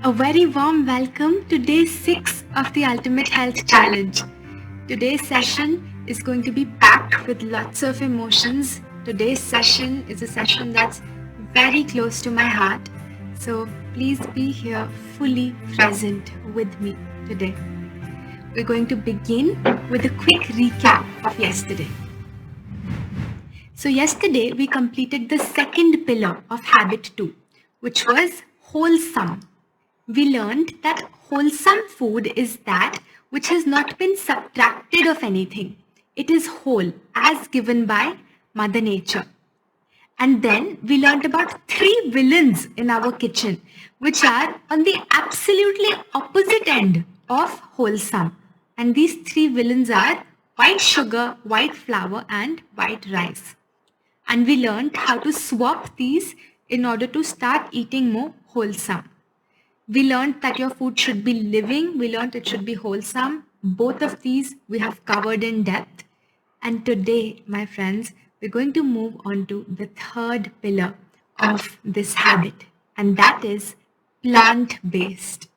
A very warm welcome to day 6 of the Ultimate Health Challenge. Today's session is going to be packed with lots of emotions. Today's session is a session that's very close to my heart. So please be here fully present with me today. We're going to begin with a quick recap of yesterday. So yesterday we completed the second pillar of habit 2, which was wholesome. We learned that wholesome food is that which has not been subtracted of anything. It is whole as given by Mother Nature. And then we learned about 3 villains in our kitchen, which are on the absolutely opposite end of wholesome. And these 3 villains are white sugar, white flour, and white rice. And we learned how to swap these in order to start eating more wholesome. We learned that your food should be living. We learned it should be wholesome. Both of these we have covered in depth. And today, my friends, we're going to move on to the third pillar of this habit, and that is plant-based.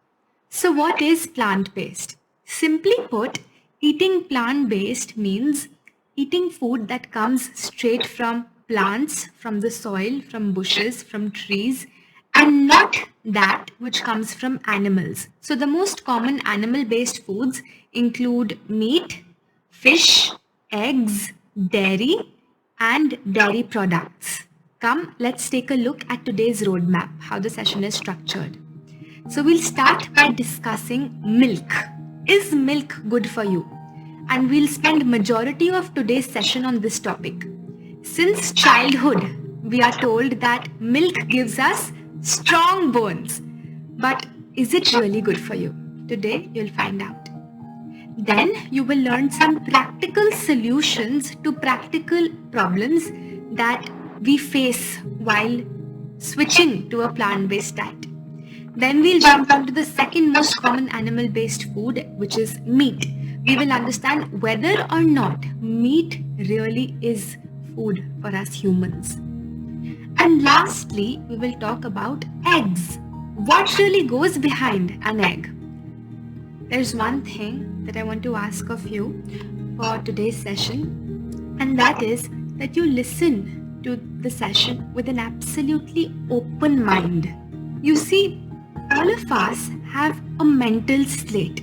So what is plant-based? Simply put, eating plant-based means eating food that comes straight from plants, from the soil, from bushes, from trees, and not that which comes from animals. So the most common animal-based foods include meat, fish, eggs, dairy, and dairy products. Come, let's take a look at today's roadmap, how the session is structured. So we'll start by discussing milk. Is milk good for you? And we'll spend majority of today's session on this topic. Since childhood, we are told that milk gives us strong bones. But is it really good for you? Today, you'll find out. Then you will learn some practical solutions to practical problems that we face while switching to a plant-based diet. Then we'll jump on to the second most common animal-based food, which is meat. We will understand whether or not meat really is food for us humans. And lastly, we will talk about eggs. What really goes behind an egg? There's one thing that I want to ask of you for today's session, and that is that you listen to the session with an absolutely open mind. You see, all of us have a mental slate,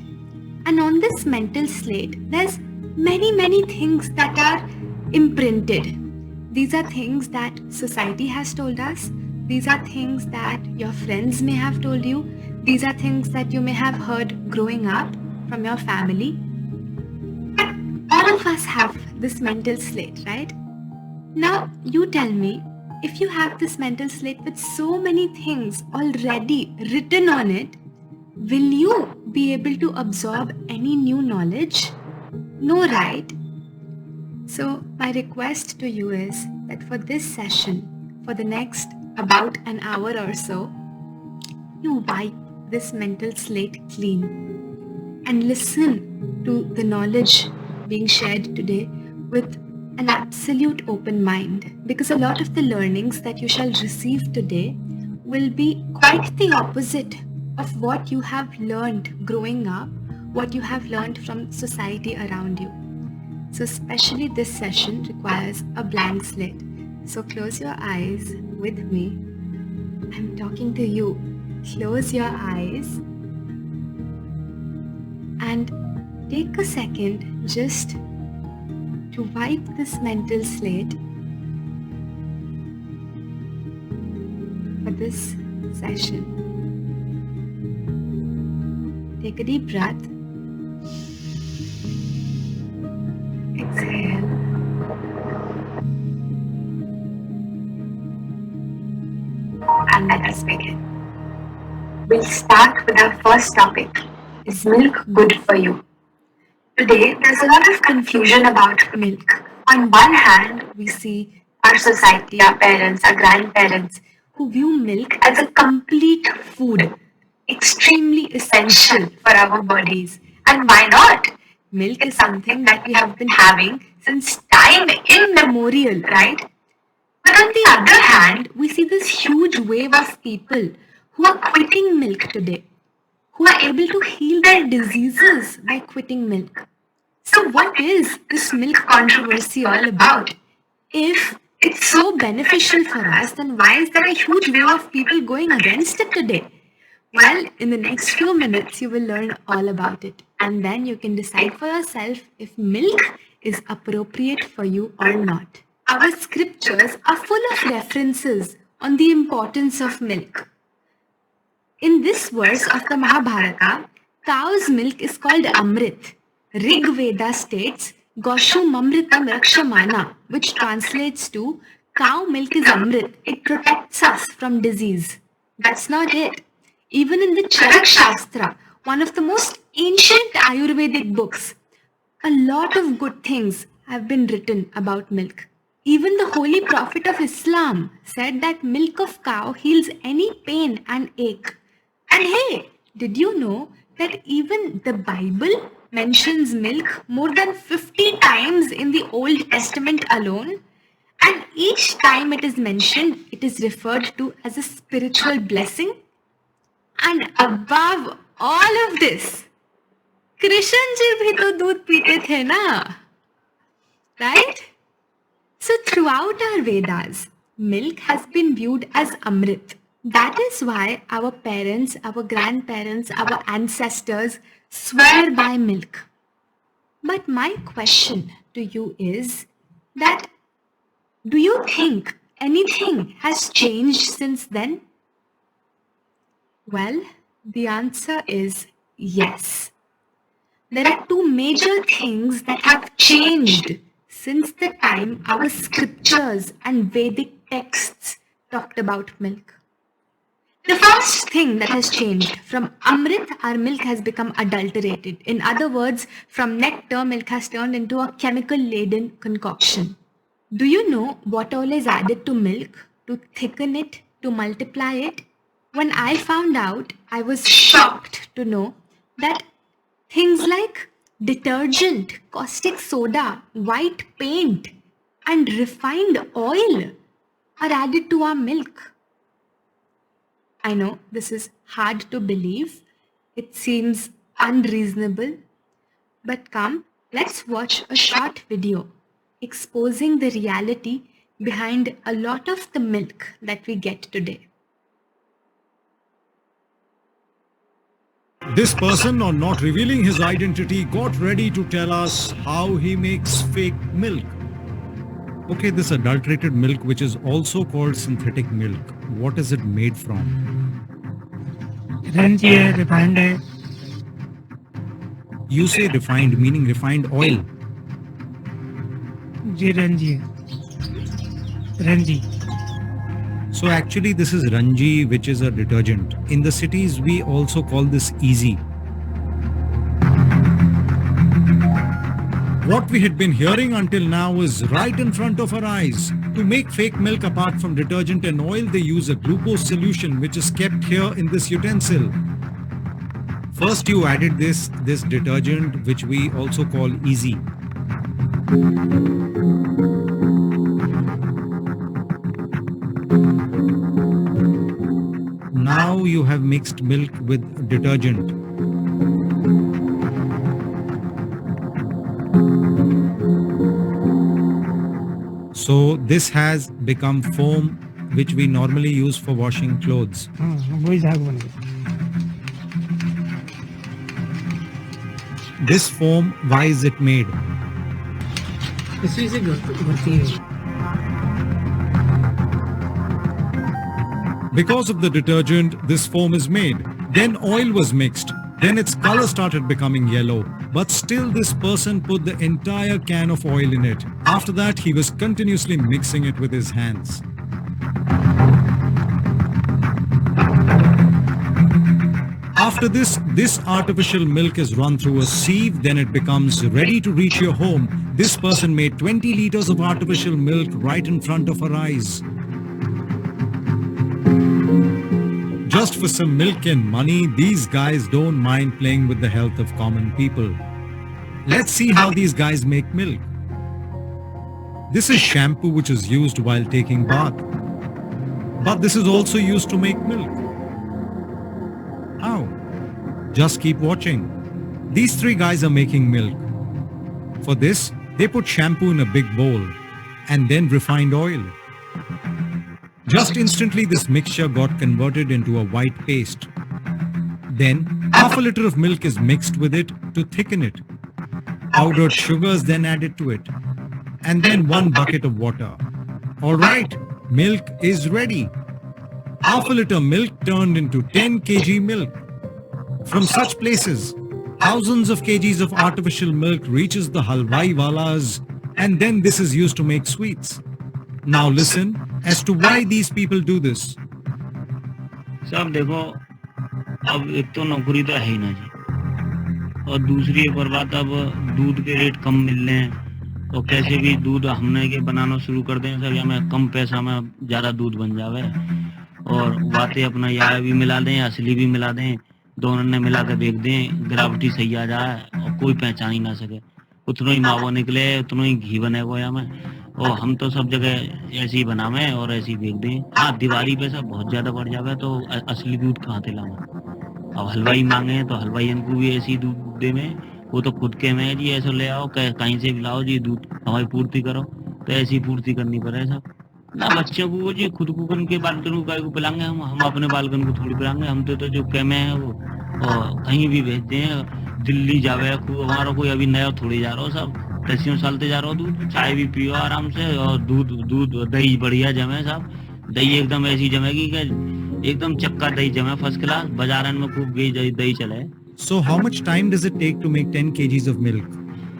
and on this mental slate, there's many things that are imprinted. These are things that society has told us. These are things that your friends may have told you. These are things that you may have heard growing up from your family. But all of us have this mental slate, right? Now, you tell me, if you have this mental slate with so many things already written on it, will you be able to absorb any new knowledge? No, right? So my request to you is that for this session, for the next about an hour or so, you wipe this mental slate clean and listen to the knowledge being shared today with an absolute open mind, because a lot of the learnings that you shall receive today will be quite the opposite of what you have learned growing up, what you have learned from society around you. So especially this session requires a blank slate. So close your eyes with me. I'm talking to you. Close your eyes and take a second just to wipe this mental slate for this session. Take a deep breath. Exhale. And let us begin. We'll start with our first topic. Is milk good for you? Today, there's a lot of confusion about milk. On one hand, we see our society, our parents, our grandparents, who view milk as a complete food, extremely essential for our bodies. And why not? Milk is something that we have been having since time immemorial, right? But on the other hand, we see this huge wave of people who are quitting milk today. who are able to heal their diseases by quitting milk. So, what is this milk controversy all about? If it's so beneficial for us, then why is there a huge wave of people going against it today? Well, in the next few minutes, you will learn all about it, and then you can decide for yourself if milk is appropriate for you or not. Our scriptures are full of references on the importance of milk. In this verse of the Mahabharata, cow's milk is called Amrit. Rig Veda states, Goshu Mamritam Rakshamana, which translates to, cow milk is Amrit. It protects us from disease. That's not it. Even in the Charak Shastra, one of the most ancient Ayurvedic books, a lot of good things have been written about milk. Even the Holy Prophet of Islam said that milk of cow heals any pain and ache. And hey, did you know that even the Bible mentions milk more than 50 times in the Old Testament alone? And each time it is mentioned, it is referred to as a spiritual blessing. And above all of this, Krishna ji भी तो दूध पीते थे ना, right? So throughout our Vedas, milk has been viewed as Amrit. That is why our parents, our grandparents, our ancestors swear by milk. But my question to you is that do you think anything has changed since then? Well, the answer is yes. There are two major things that have changed since the time our scriptures and Vedic texts talked about milk. The first thing that has changed, from Amrit, our milk has become adulterated. In other words, from nectar, milk has turned into a chemical-laden concoction. Do you know what all is added to milk to thicken it, to multiply it? When I found out, I was shocked to know that things like detergent, caustic soda, white paint, and refined oil are added to our milk. I know this is hard to believe. It seems unreasonable. But come, let's watch a short video exposing the reality behind a lot of the milk that we get today. This person, on not revealing his identity, got ready to tell us how he makes fake milk. Okay, this adulterated milk, which is also called synthetic milk, what is it made from? Refined. You say refined, meaning refined oil. Ranji. So actually this is Ranji, which is a detergent. In the cities, we also call this Easy. What we had been hearing until now is right in front of our eyes. To make fake milk apart from detergent and oil, they use a glucose solution which is kept here in this utensil. First you added this detergent, which we also call Easy. Now you have mixed milk with detergent. So this has become foam, which we normally use for washing clothes. This foam, why is it made? Because of the detergent, this foam is made. Then oil was mixed. Then its color started becoming yellow. But still this person put the entire can of oil in it. After that, he was continuously mixing it with his hands. After this artificial milk is run through a sieve, then it becomes ready to reach your home. This person made 20 liters of artificial milk right in front of our eyes. Just for some milk and money, these guys don't mind playing with the health of common people. Let's see how these guys make milk. This is shampoo which is used while taking bath. But this is also used to make milk. How? Just keep watching. These three guys are making milk. For this, they put shampoo in a big bowl and then refined oil. Just instantly, this mixture got converted into a white paste. Then, half a liter of milk is mixed with it to thicken it. Powdered sugar is then added to it. And then 1 bucket of water. Alright, milk is ready. Half a liter milk turned into 10 kg milk. From such places, thousands of kgs of artificial milk reaches the halwai walas, and then this is used to make sweets. Now listen as to why these people do this. साहब देखो, अब एक तो नौकरी तो है ही ना जी, और दूसरी एक और बात, अब दूध के रेट कम मिल रहे हैं, तो कैसे भी दूध हमने के बनाना शुरू कर दें सर, या में कम पैसा में ज़्यादा दूध बन जावे, और बातें अपना या भी मिला दें, असली भी मिला दें, दोनों ने मिला के बेच दें, ग्राविटी सही आ जाए और कोई पहचान ही ना सके, उतना ही मावा निकले, उतना ही घी बने गोया में, और हम तो सब जगह ऐसे ही बनावे और ऐसे ही बेच दें। हाँ, दिवाली पे सब बहुत ज़्यादा बढ़ जावे तो असली दूध कहाँ से लावे, अब हलवाई मांगे तो हलवाई इनको भी ऐसे ही दूध दे में, वो तो खुद के में जी ऐसे ले आओ, कहीं से भी लाओ जी दूध, हमारी पूर्ति करो, तो ऐसी पूर्ति करनी पड़े सब ना। बच्चों को जी खुद को उनके बालकन को गाय को पिलाएंगे, हम अपने बालकन को थोड़ी पिलाएंगे, हम तो जो कैमे हैं वो और कहीं भी भेजते हैं, दिल्ली जावे, हमारा कोई अभी नया थोड़ी जा रहा हो, सब 10 सालते जा रहा हो, दूध चाय भी पियो आराम से, और दूध दही बढ़िया जमे साहब, दही एकदम ऐसी जमेगी कि एकदम चक्का दही जमे फर्स्ट क्लास, बाजार में खूब गई दही चले। So how much time does it take to make 10 kgs of milk?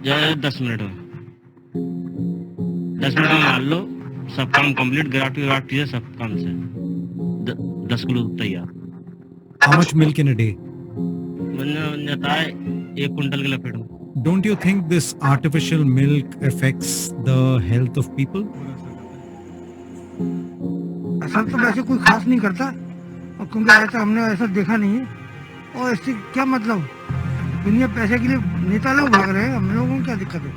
10 minute में, 10 मिनट में मान लो सब काम कंप्लीट, ग्राटी से सब काम से 10 किलो तैयार। How much milk in a day? बन जाता है 1 कुंटल के लपेट में। Don't you think this artificial milk affects the health of people? असर तो वैसे कोई खास नहीं करता, और क्योंकि ऐसा हमने ऐसा देखा नहीं है, और इससे क्या मतलब, दुनिया पैसे के लिए नेता लोग भाग रहे हैं, हम लोगों को क्या दिक्कत है,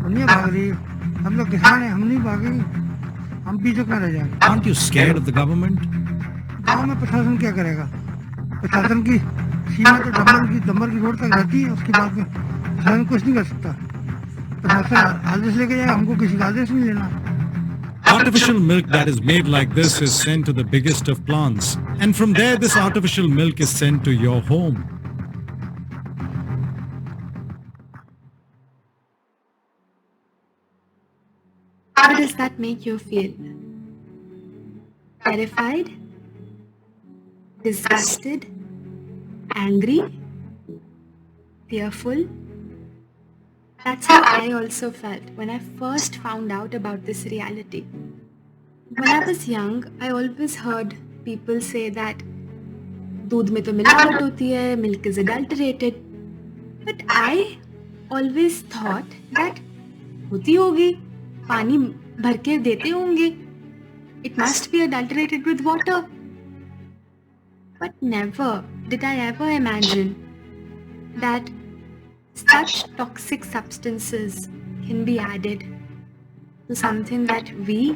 दुनिया भाग रही है, हम लोग किसान हैं, हम नहीं भागेंगे, हम पीछे क्यों रह जाएंगे। Aren't you scared of the government? गाँव में प्रशासन क्या करेगा, प्रशासन की सीमा तो डंबर की रोड तक रहती है, उसके बाद में प्रशासन कुछ नहीं कर सकता, प्रशासन आदेश लेके जाए, हमको किसी का आदेश नहीं लेना। Artificial milk that is made like this is sent to the biggest of plants, and from there this artificial milk is sent to your home. How does that make you feel? Terrified? Disgusted? Angry? Fearful? That's how I also felt when I first found out about this reality. When I was young, I always heard people say that दूध में तो मिलावट होती है, milk is adulterated. But I always thought that होती होगी, पानी भर के देते होंगे. It must be adulterated with water. But never did I ever imagine that such toxic substances can be added to something that we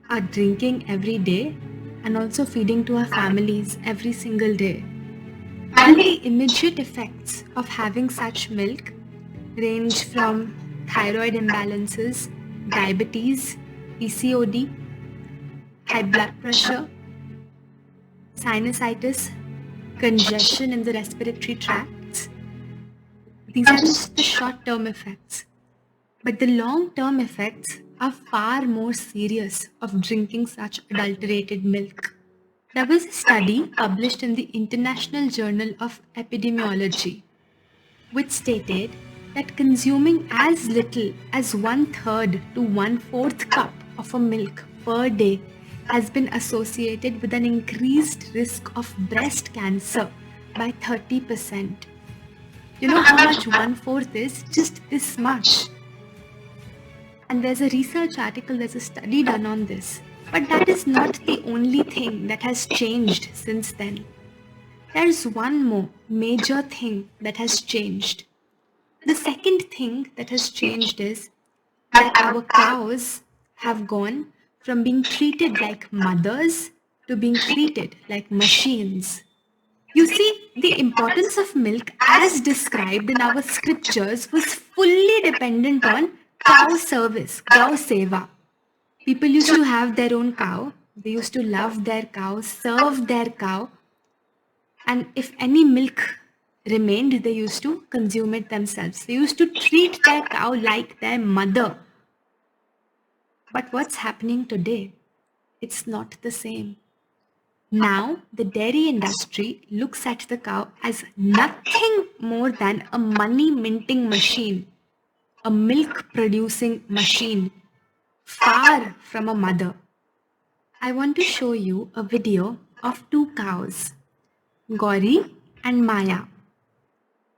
are drinking every day and also feeding to our families every single day. And the immediate effects of having such milk range from thyroid imbalances, diabetes, PCOD, high blood pressure, sinusitis, congestion in the respiratory tracts. These are just the short-term effects. But the long-term effects are far more serious of drinking such adulterated milk. There was a study published in the International Journal of Epidemiology, which stated that consuming as little as 1/3 to 1/4 cup of a milk per day has been associated with an increased risk of breast cancer by 30%. You know how much 1/4 is? Just this much. And there's a research article, there's a study done on this. But that is not the only thing that has changed since then. There's one more major thing that has changed. The second thing that has changed is that our cows have gone from being treated like mothers to being treated like machines. You see, the importance of milk as described in our scriptures was fully dependent on cow service, cow seva. People used to have their own cow. They used to love their cow, serve their cow, and if any milk remained, they used to consume it themselves. They used to treat their cow like their mother. But what's happening today? It's not the same. Now, the dairy industry looks at the cow as nothing more than a money minting machine, a milk producing machine, far from a mother. I want to show you a video of two cows, Gauri and Maya.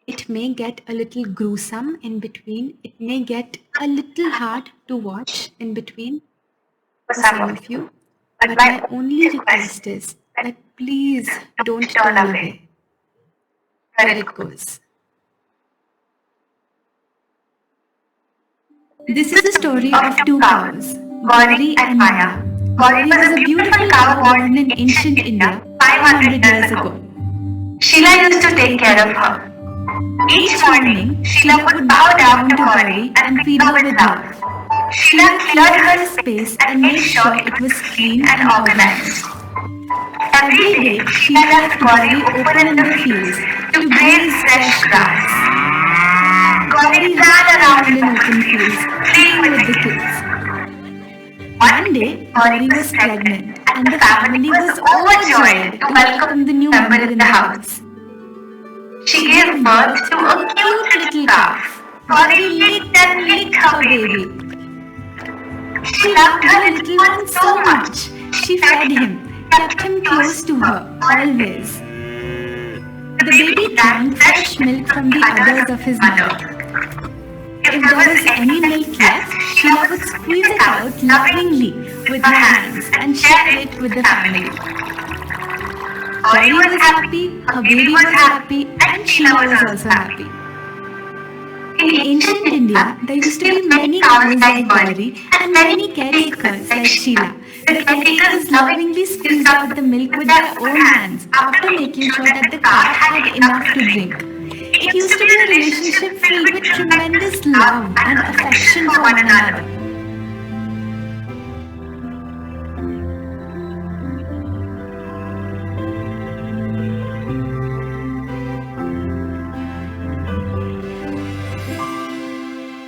It may get a little gruesome in between. It may get a little hard to watch in between for some of you. But my only request is that please don't turn away. Here it goes. This is the story of two cows, Gauri and Maya. Gauri was a beautiful cow born in ancient India 500 years ago. Sheila used to take care of her. Each morning, Sheila would bow down to Gauri and feed her with love. Sheila cleared her space and made sure it was clean and organized. Every day, Sheila left Gauri open in the fields to graze fresh grass. Gauri ran around in open fields, playing with the kids. One day, Gauri was pregnant and the family was overjoyed to welcome the new member in the house. She gave birth to a cute little calf. Gauri licked and licked her baby. She loved her little one so much. She fed him, kept him close to her, always. The baby drank fresh milk from the udders of his mother. If there was any milk left, Sheila would squeeze it out lovingly with her hands and share it with the family. Gauri was happy, her baby was happy, and Sheila was also happy. In ancient India, there used to be many cows like Gauri and many caretakers like Sheila. The caretakers lovingly squeezed out the milk with their own hands after making sure that the calf had enough to drink. It used to be a relationship filled with tremendous love and affection for one another.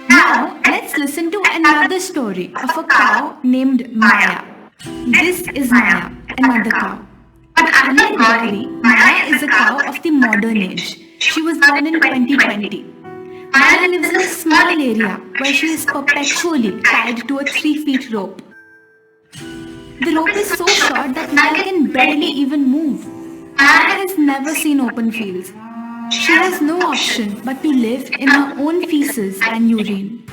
Now, let's listen to another story of a cow named Maya. This is Maya, another cow. But unlike Gauri, Maya is a cow of the modern age. She was born in 2020. Maya lives in a small area where she is perpetually tied to a 3-foot rope. The rope is so short that Maya can barely even move. Maya has never seen open fields. She has no option but to live in her own feces and urine.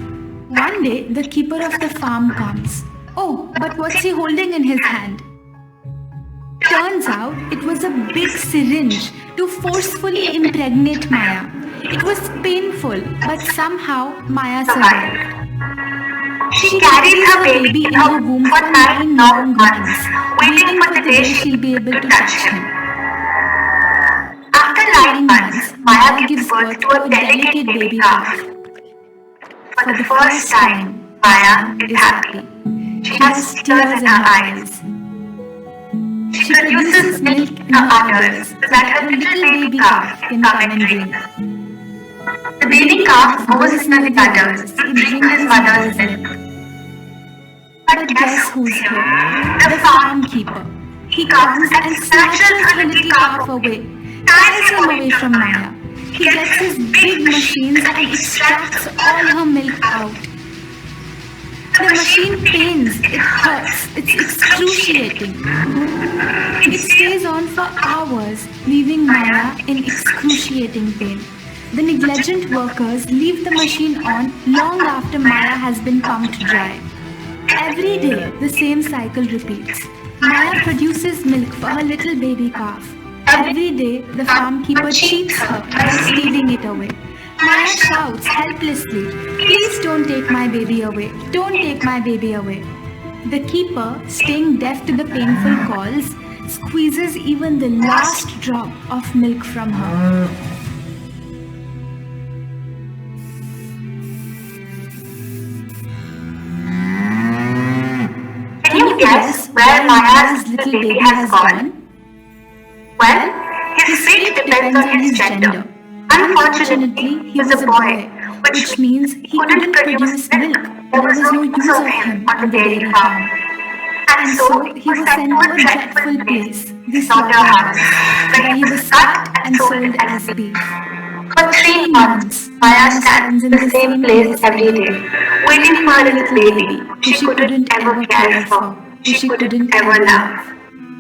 One day, the keeper of the farm comes. Oh, but what's he holding in his hand? Turns out it was a big syringe to forcefully impregnate Maya. It was painful, but somehow Maya survived. She carried her baby in her womb for 9 long months, waiting for the day she'll be able to touch him. After 9 months, Maya gives birth to a delicate baby calf. For the first time, Maya is happy. She has tears in her eyes. She produces milk in her udders so that her little baby calf can come and drink. The baby calf goes into the udders to drink his mother's milk. But guess who's here? The farm keeper. He comes and snatches her little calf away, ties him away from Maya. He gets his big machines and extracts all her milk out. The machine pains, it hurts, it's excruciating. It stays on for hours, leaving Maya in excruciating pain. The negligent workers leave the machine on long after Maya has been pumped dry. Every day, the same cycle repeats. Maya produces milk for her little baby calf. Every day, the farm keeper cheats her by stealing it away. Maya shouts helplessly, "Please don't take my baby away, don't take my baby away." The keeper, staying deaf to the painful calls, squeezes even the last drop of milk from her. Can you guess where Maya's little baby has gone? Well, his fate depends on his gender. Unfortunately, he was a boy, which means he couldn't produce milk. There was no use of him on the dairy farm. And so he was sent to a dreadful place, the slaughterhouse, where he was cut and sold as beef. For 3 months, Maya stands in the same place every day, waiting for a little baby who she couldn't ever care for, who she couldn't ever love.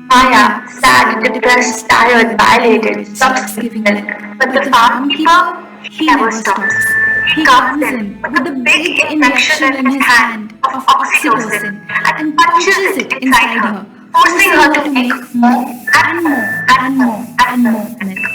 Maya, sad, depressed, tired, violated, stops giving milk. But the farm keeper, he never stops. He comes in with a big injection in his hand of oxytocin and punches it inside her, forcing her to make more and more and more and more milk.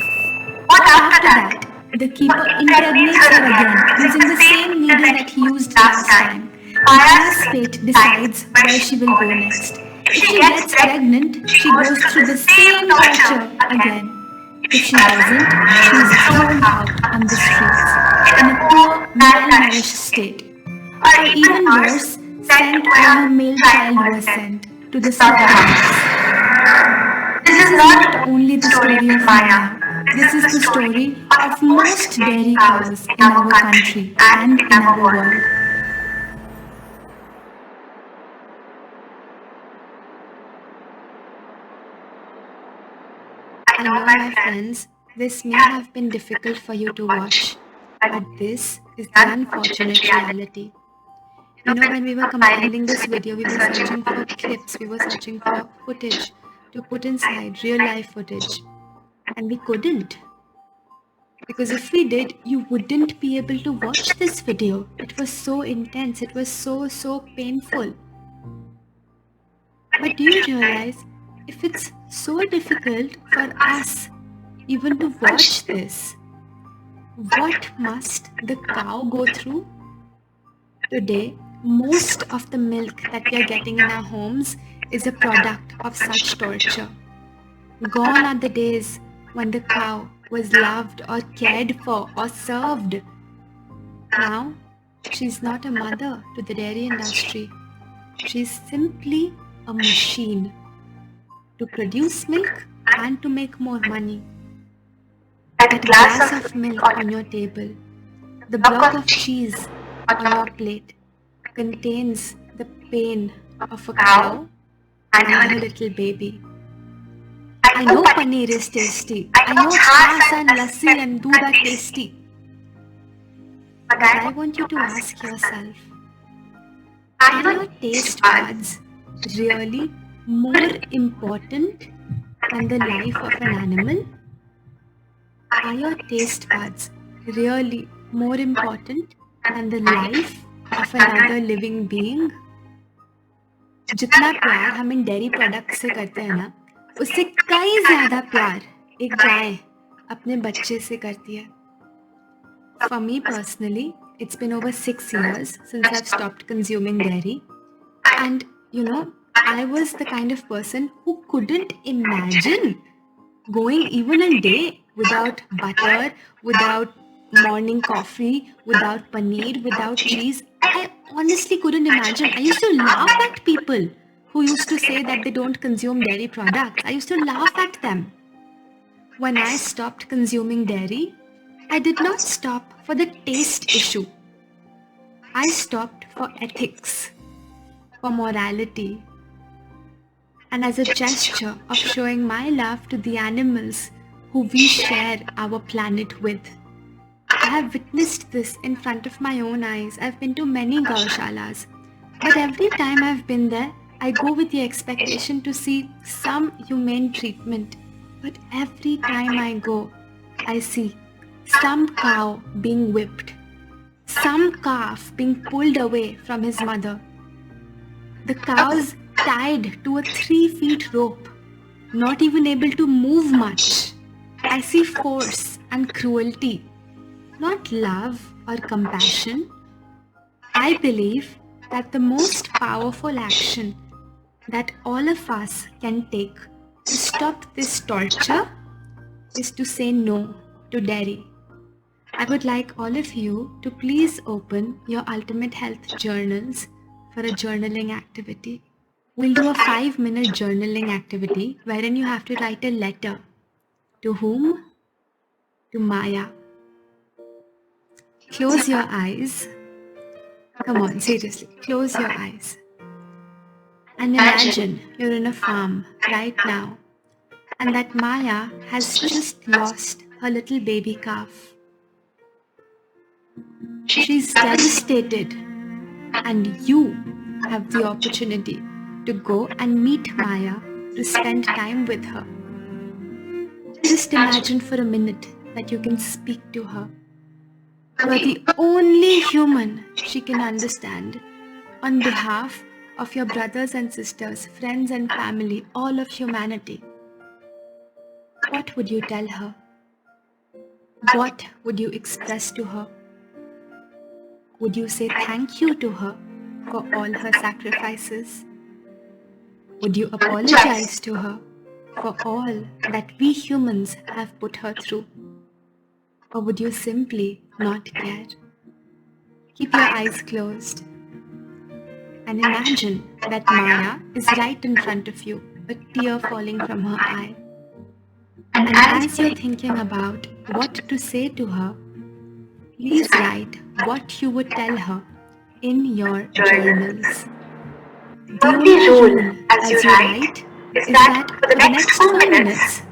But after that, the keeper impregnates her again using the same needle that he used last time. Maya's fate decides where she will go next. If she gets pregnant, she goes through the same torture again. If she doesn't, she is thrown out on the streets in a poor, malnourished state. Or even worse, sent where her male child was sent, to the slaughterhouse. This is not only the story of Maya. This is the story of most dairy cows in our country and in our world. I know, my friends, this may have been difficult for you to watch, but this is the unfortunate reality. You know, when we were compiling this video, we were searching for clips, we were searching for footage to put inside, real life footage, and we couldn't. Because if we did, you wouldn't be able to watch this video. It was so intense, it was so painful. But do you realize, if it's so difficult for us even to watch this, what must the cow go through? Today, most of the milk that we are getting in our homes is a product of such torture. Gone are the days when the cow was loved or cared for or served. Now, she's not a mother to the dairy industry. She's simply a machine to produce milk and to make more money. That glass of milk on your table, the block of cheese on your plate contains the pain of a cow and her little baby. I know paneer is tasty. I know chas and lassi and doodh are tasty. But I want you to ask yourself, are your taste buds really more important than the life of an animal? Are your taste buds really more important than the life of another living being? जितना प्यार हम इन dairy product से करते हैं ना, उससे कई ज्यादा प्यार एक गाय अपने बच्चे से करती है. For me personally, it's been over 6 years since I've stopped consuming dairy, and you know, I was the kind of person who couldn't imagine going even a day without butter, without morning coffee, without paneer, without cheese. I honestly couldn't imagine. I used to laugh at people who used to say that they don't consume dairy products. I used to laugh at them. When I stopped consuming dairy, I did not stop for the taste issue. I stopped for ethics, for morality, and as a gesture of showing my love to the animals who we share our planet with. I have witnessed this in front of my own eyes. I've been to many gaushalas, but every time I've been there, I go with the expectation to see some humane treatment. But every time I go, I see some cow being whipped, some calf being pulled away from his mother. The cows tied to a 3-foot rope, not even able to move much. I see force and cruelty, not love or compassion. I believe that the most powerful action that all of us can take to stop this torture is to say no to dairy. I would like all of you to please open your Ultimate Health journals for a journaling activity. We'll do a 5-minute journaling activity wherein you have to write a letter. To whom? To Maya. Close your eyes. Come on, seriously, close your eyes. And imagine you're in a farm right now and that Maya has just lost her little baby calf. She's devastated and you have the opportunity to go and meet Maya to spend time with her. Just imagine for a minute that you can speak to her. You are the only human she can understand on behalf of your brothers and sisters, friends and family, all of humanity. What would you tell her? What would you express to her? Would you say thank you to her for all her sacrifices? Would you apologize to her for all that we humans have put her through? Or would you simply not care? Keep your eyes closed and imagine that Maya is right in front of you, a tear falling from her eye. And as you're thinking about what to say to her, please write what you would tell her in your journals. The only rule as you write is that for the next 4 minutes,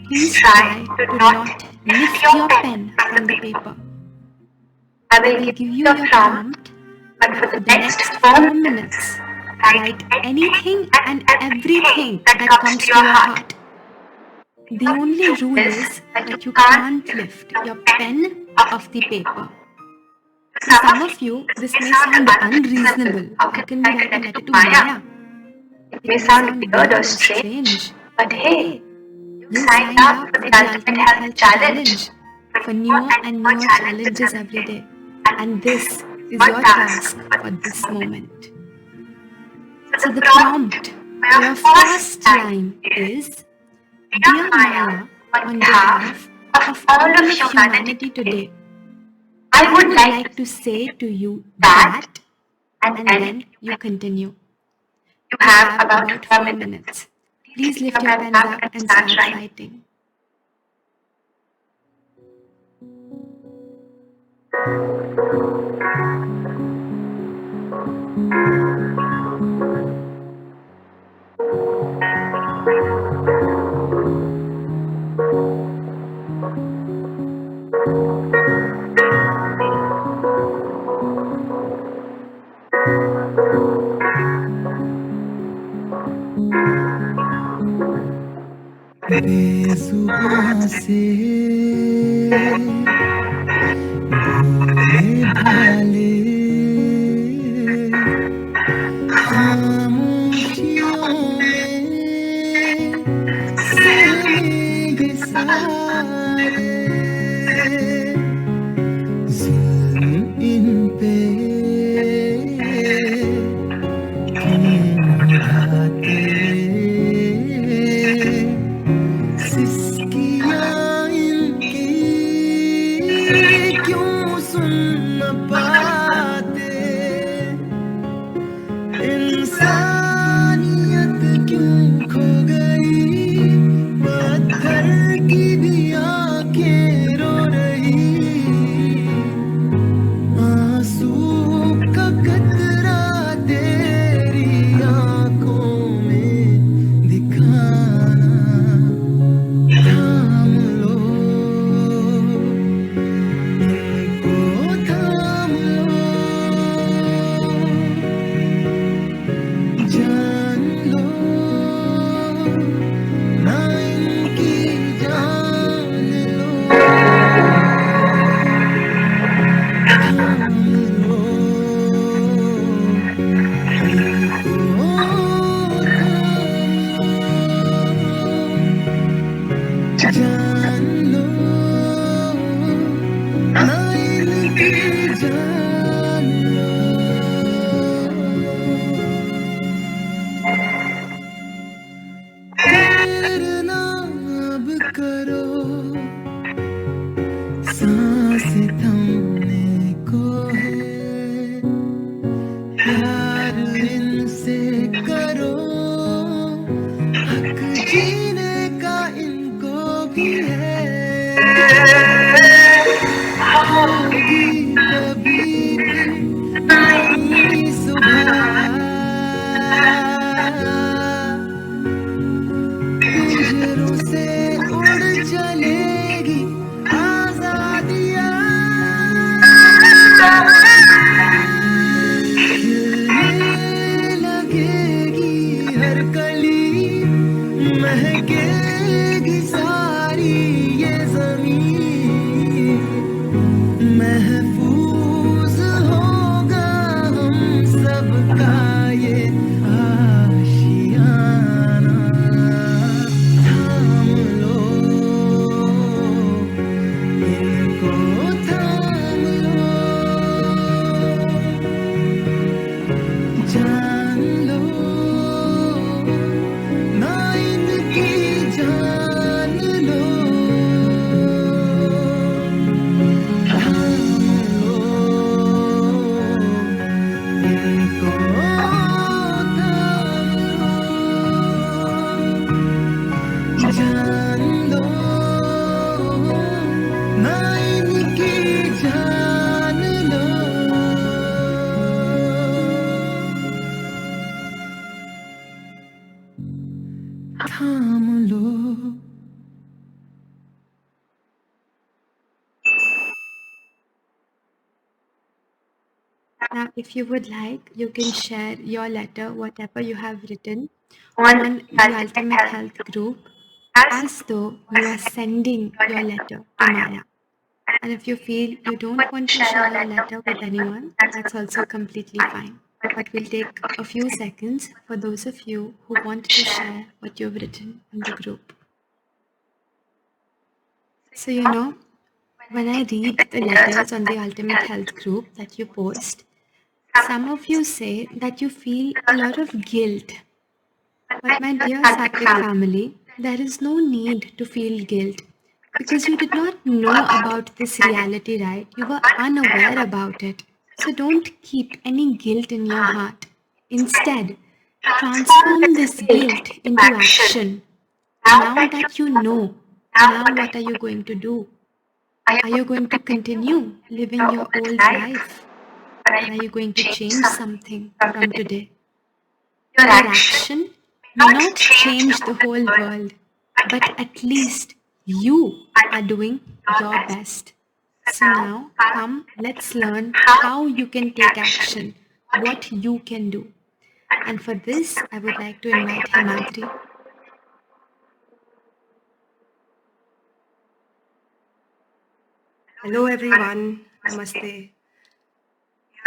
please try to not lift your pen from the paper. I will give you your prompt, but for the next 4 minutes, write anything and everything that comes to your heart. The only rule is that you can't lift your pen off the paper. To some of you, this may sound unreasonable. How can we write a letter to Maya? It may sound weird or strange, but hey, you signed up for the Ultimate Health Challenge for newer and newer challenges every day. And this is your task for this moment. So the prompt for your first line is, Dear Maya, on behalf of all of humanity today, I would like to say to you that, and then you continue. You have about 4 minutes. Please lift your pens up and start writing. बेसुबह से भोले भाले खामोशियों में सहमेंगे सारे जुल्म इन पे क्यों उठाते सिसकियाँ इनकी क्यों सुन न पाते इंसानियत क्यों खो गई पत्थर की भी आंखें रो रही आंसू का कतरा तेरी आंखों में दिखाना थाम लो इनको थाम लो जान लो ना इनकी जान लो थाम लो इनको जान लो ना इनकी जान लो सांस थमने को है, प्यार इनसे करो, हक जीने का इनको भी है, होगी कभी फिर नई सुबह, पिंजरों से उड़ चलेगी आजादियाँ, खिलने लगेगी हर कली, महकेगी सारी ये जमीन, महफूज होगा हम सबका ये आशियाना, थाम लो इनको, थाम लो, जान लो ना इनकी जान लो, थाम लो इनको, थाम लो, जान लो ना इनकी जान लो, थाम लो. Now, if you would like, you can share your letter, whatever you have written, on the Ultimate Health group as though you are sending your letter to Maya. And if you feel you don't want to share your letter with anyone, that's also completely fine. But we'll take a few seconds for those of you who want to share what you've written in the group. So, when I read the letters on the Ultimate Health group that you post, some of you say that you feel a lot of guilt. But my dear Sattvic family, there is no need to feel guilt because you did not know about this reality, right? You were unaware about it. So don't keep any guilt in your heart. Instead, transform this guilt into action. Now that you know, now what are you going to do? Are you going to continue living your old life? Or are you going to change something from today? Your action may not change the whole world, but at least you are doing your best. So now, come, let's learn how you can take action, what you can do. And for this, I would like to invite Himadri. Hello everyone, Namaste.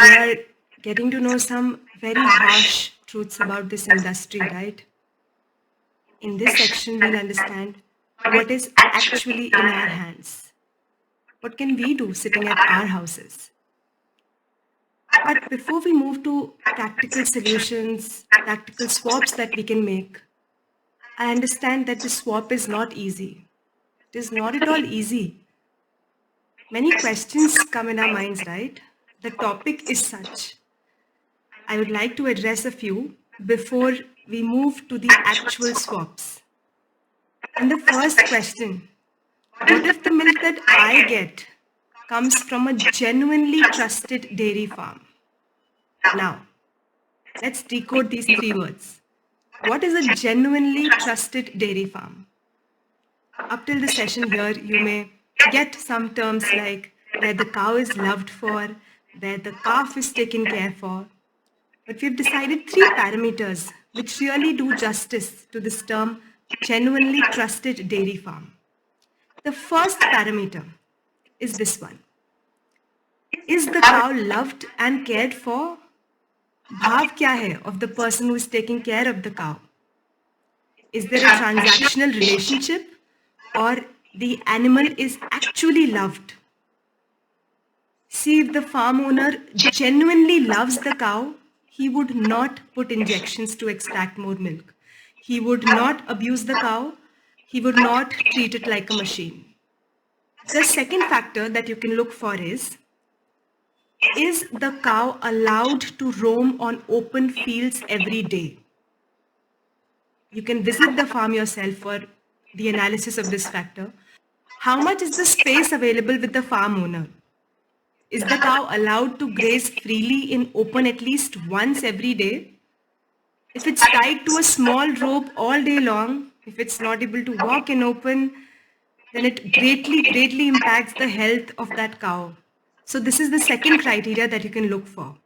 We are getting to know some very harsh truths about this industry, right? In this section, we'll understand what is actually in our hands. What can we do sitting at our houses? But before we move to practical solutions, practical swaps that we can make, I understand that the swap is not easy. It is not at all easy. Many questions come in our minds, right? The topic is such. I would like to address a few before we move to the actual swaps. And the first question, what if the milk that I get comes from a genuinely trusted dairy farm? Now, let's decode these three words. What is a genuinely trusted dairy farm? Up till the session here, you may get some terms like where the cow is loved for, where the calf is taken care for. But we've decided three parameters which really do justice to this term genuinely trusted dairy farm. The first parameter is this one. Is the cow loved and cared for? Bhav kya hai of the person who is taking care of the cow? Is there a transactional relationship or the animal is actually loved? See, if the farm owner genuinely loves the cow, he would not put injections to extract more milk. He would not abuse the cow. He would not treat it like a machine. The second factor that you can look for is the cow allowed to roam on open fields every day? You can visit the farm yourself for the analysis of this factor. How much is the space available with the farm owner? Is the cow allowed to graze freely in open at least once every day? If it's tied to a small rope all day long, if it's not able to walk in open, then it greatly impacts the health of that cow. So this is the second criteria that you can look for.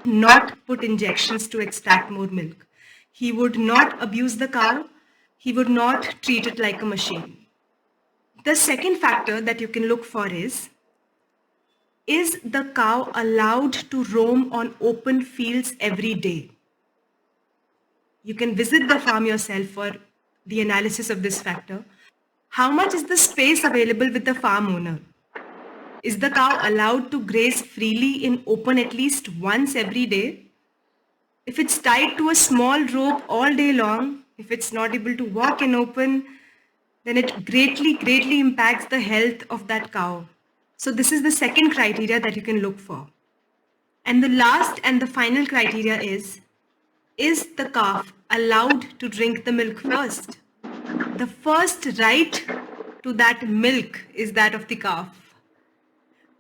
not put injections to extract more milk. He would not abuse the cow. He would not treat it like a machine. The second factor that you can look for is the cow allowed to roam on open fields every day? You can visit the farm yourself for the analysis of this factor. How much is the space available with the farm owner? Is the cow allowed to graze freely in open at least once every day? If it's tied to a small rope all day long, if it's not able to walk in open, then it greatly impacts the health of that cow. So this is the second criteria that you can look for. And the last and the final criteria is the calf allowed to drink the milk first? The first right to that milk is that of the calf.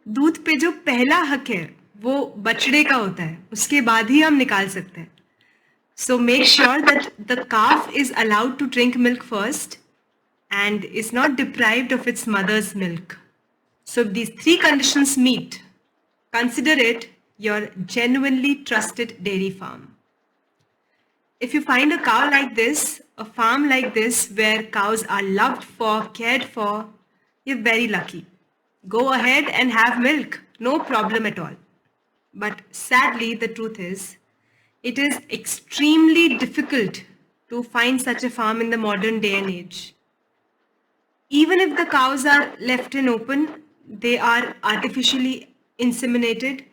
दूध पे जो पहला हक है वो बछड़े का होता है, उसके बाद ही हम निकाल सकते हैं. So make sure that the calf is allowed to drink milk first and is not deprived of its mother's milk. So if these three conditions meet, consider it your genuinely trusted dairy farm. If you find a cow like this, a farm like this where cows are loved for, cared for, you're very lucky. Go ahead and have milk, no problem at all. But sadly, the truth is, it is extremely difficult to find such a farm in the modern day and age. Even if the cows are left in open, they are artificially inseminated.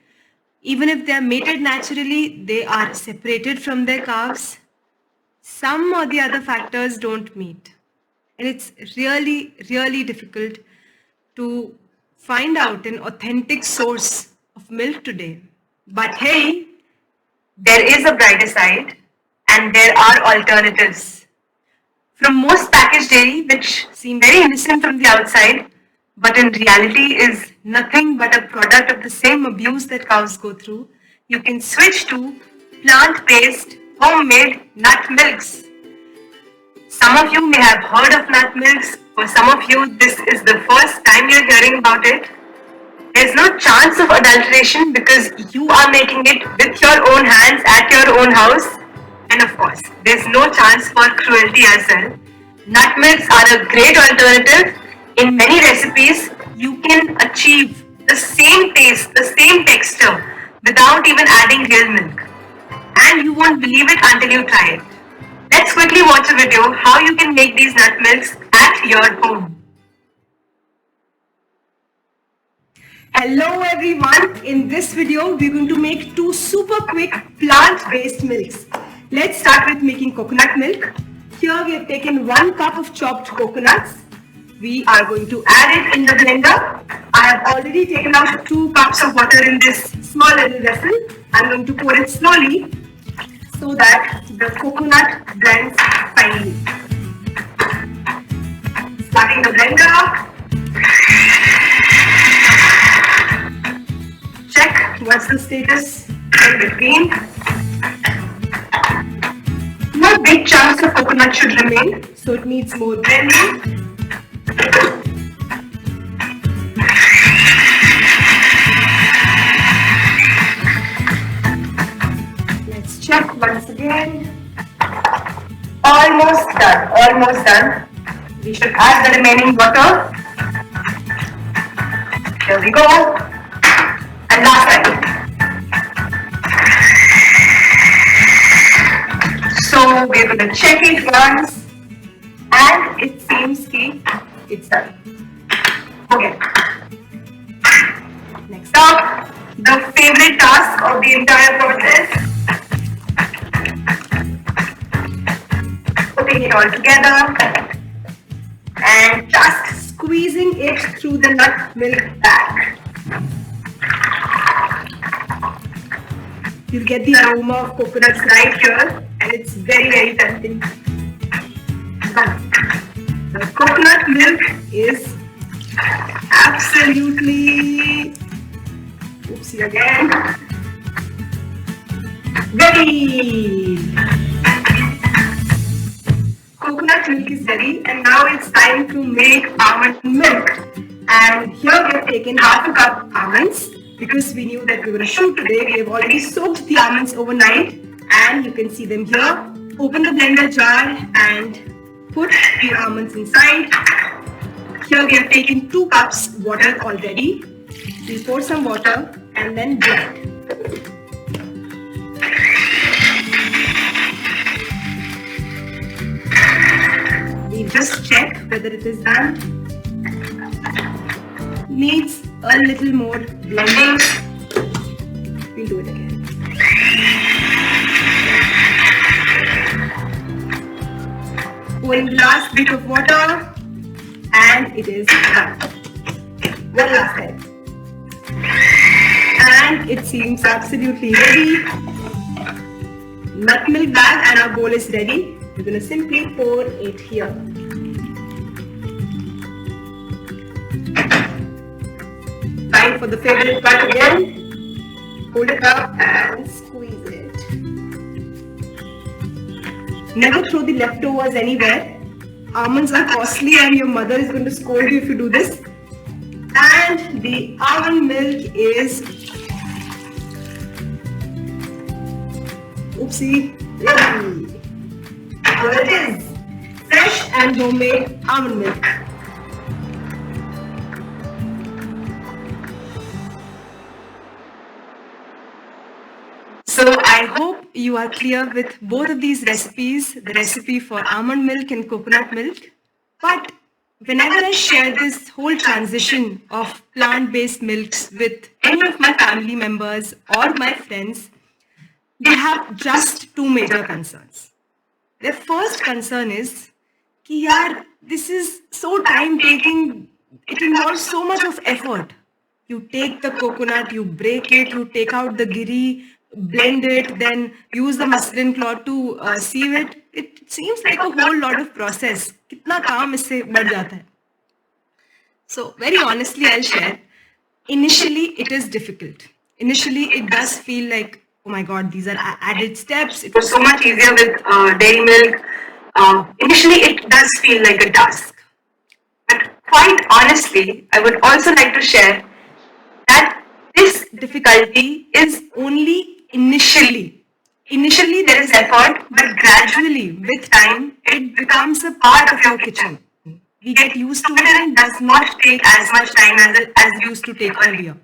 Even if they are mated naturally, they are separated from their calves. Some or the other factors don't meet. And it's really difficult to find out an authentic source of milk today. But hey, there is a brighter side and there are alternatives. From most packaged dairy, which seem very innocent from the outside, but in reality is nothing but a product of the same abuse that cows go through, you can switch to plant-based, homemade nut milks. Some of you may have heard of nut milks. For some of you, this is the first time you're hearing about it. There's no chance of adulteration because you are making it with your own hands at your own house. And of course, there's no chance for cruelty as well. Nut milks are a great alternative. In many recipes, you can achieve the same taste, the same texture without even adding real milk. And you won't believe it until you try it. Let's quickly watch a video how you can make these nut milks at your home. Hello everyone, in this video we're going to make two super quick plant-based milks. Let's start with making coconut milk. Here we have taken 1 cup of chopped coconuts. We are going to add it in the blender. I have already taken out 2 cups of water in this small little vessel. I'm going to pour it slowly so that the coconut blends finely. Starting the blender. Check what's the status in between. No big chunks of coconut should remain, so it needs more blending. Let's check once again. Almost done. We should add the remaining water. Here we go. And last time. So we're going to check it once and it seems it's done. Okay. Next up, the favorite task of the entire process. Putting it all together and just squeezing it through the nut milk bag. You'll get the aroma of coconuts right here and it's very tempting. Done. The coconut milk is absolutely, oopsie again, ready. Coconut milk is ready and now it's time to make almond milk. And here we have taken half a cup almonds. Because we knew that we were going to shoot today, we have already soaked the almonds overnight, and you can see them here. Open the blender jar and put the almonds inside. Here we have taken 2 cups water already. We'll pour some water and then blend. We'll just check whether it is done. Needs a little more blending. We'll do it again. One last bit of water and it is done. One last time. And it seems absolutely ready. Nut milk bag and our bowl is ready. We're going to simply pour it here. Time for the favorite part again. Hold it up and squeeze it. Never throw the leftovers anywhere. Almonds are costly and your mother is going to scold you if you do this. And the almond milk is, oopsie, ready. Here it is, fresh and homemade almond milk. So I hope you are clear with both of these recipes, the recipe for almond milk and coconut milk. But whenever I share this whole transition of plant-based milks with any of my family members or my friends, they have just 2 major concerns. Their first concern is, ki yaar, this is so time-taking, it involves so much of effort. You take the coconut, you break it, you take out the giri, blend it, then use the muslin cloth to sieve it. It seems like a whole lot of process. Kitna kaam isse badh jata hai. So very honestly, I'll share. Initially, it is difficult. Initially, it does feel like, oh my God, these are added steps. It was so much easier with dairy milk. Initially, it does feel like a task. But quite honestly, I would also like to share that this difficulty is only initially. Initially, there is effort, but gradually, with time, it becomes a part of your kitchen. We get used to it and it does not take as much time as it used to take earlier.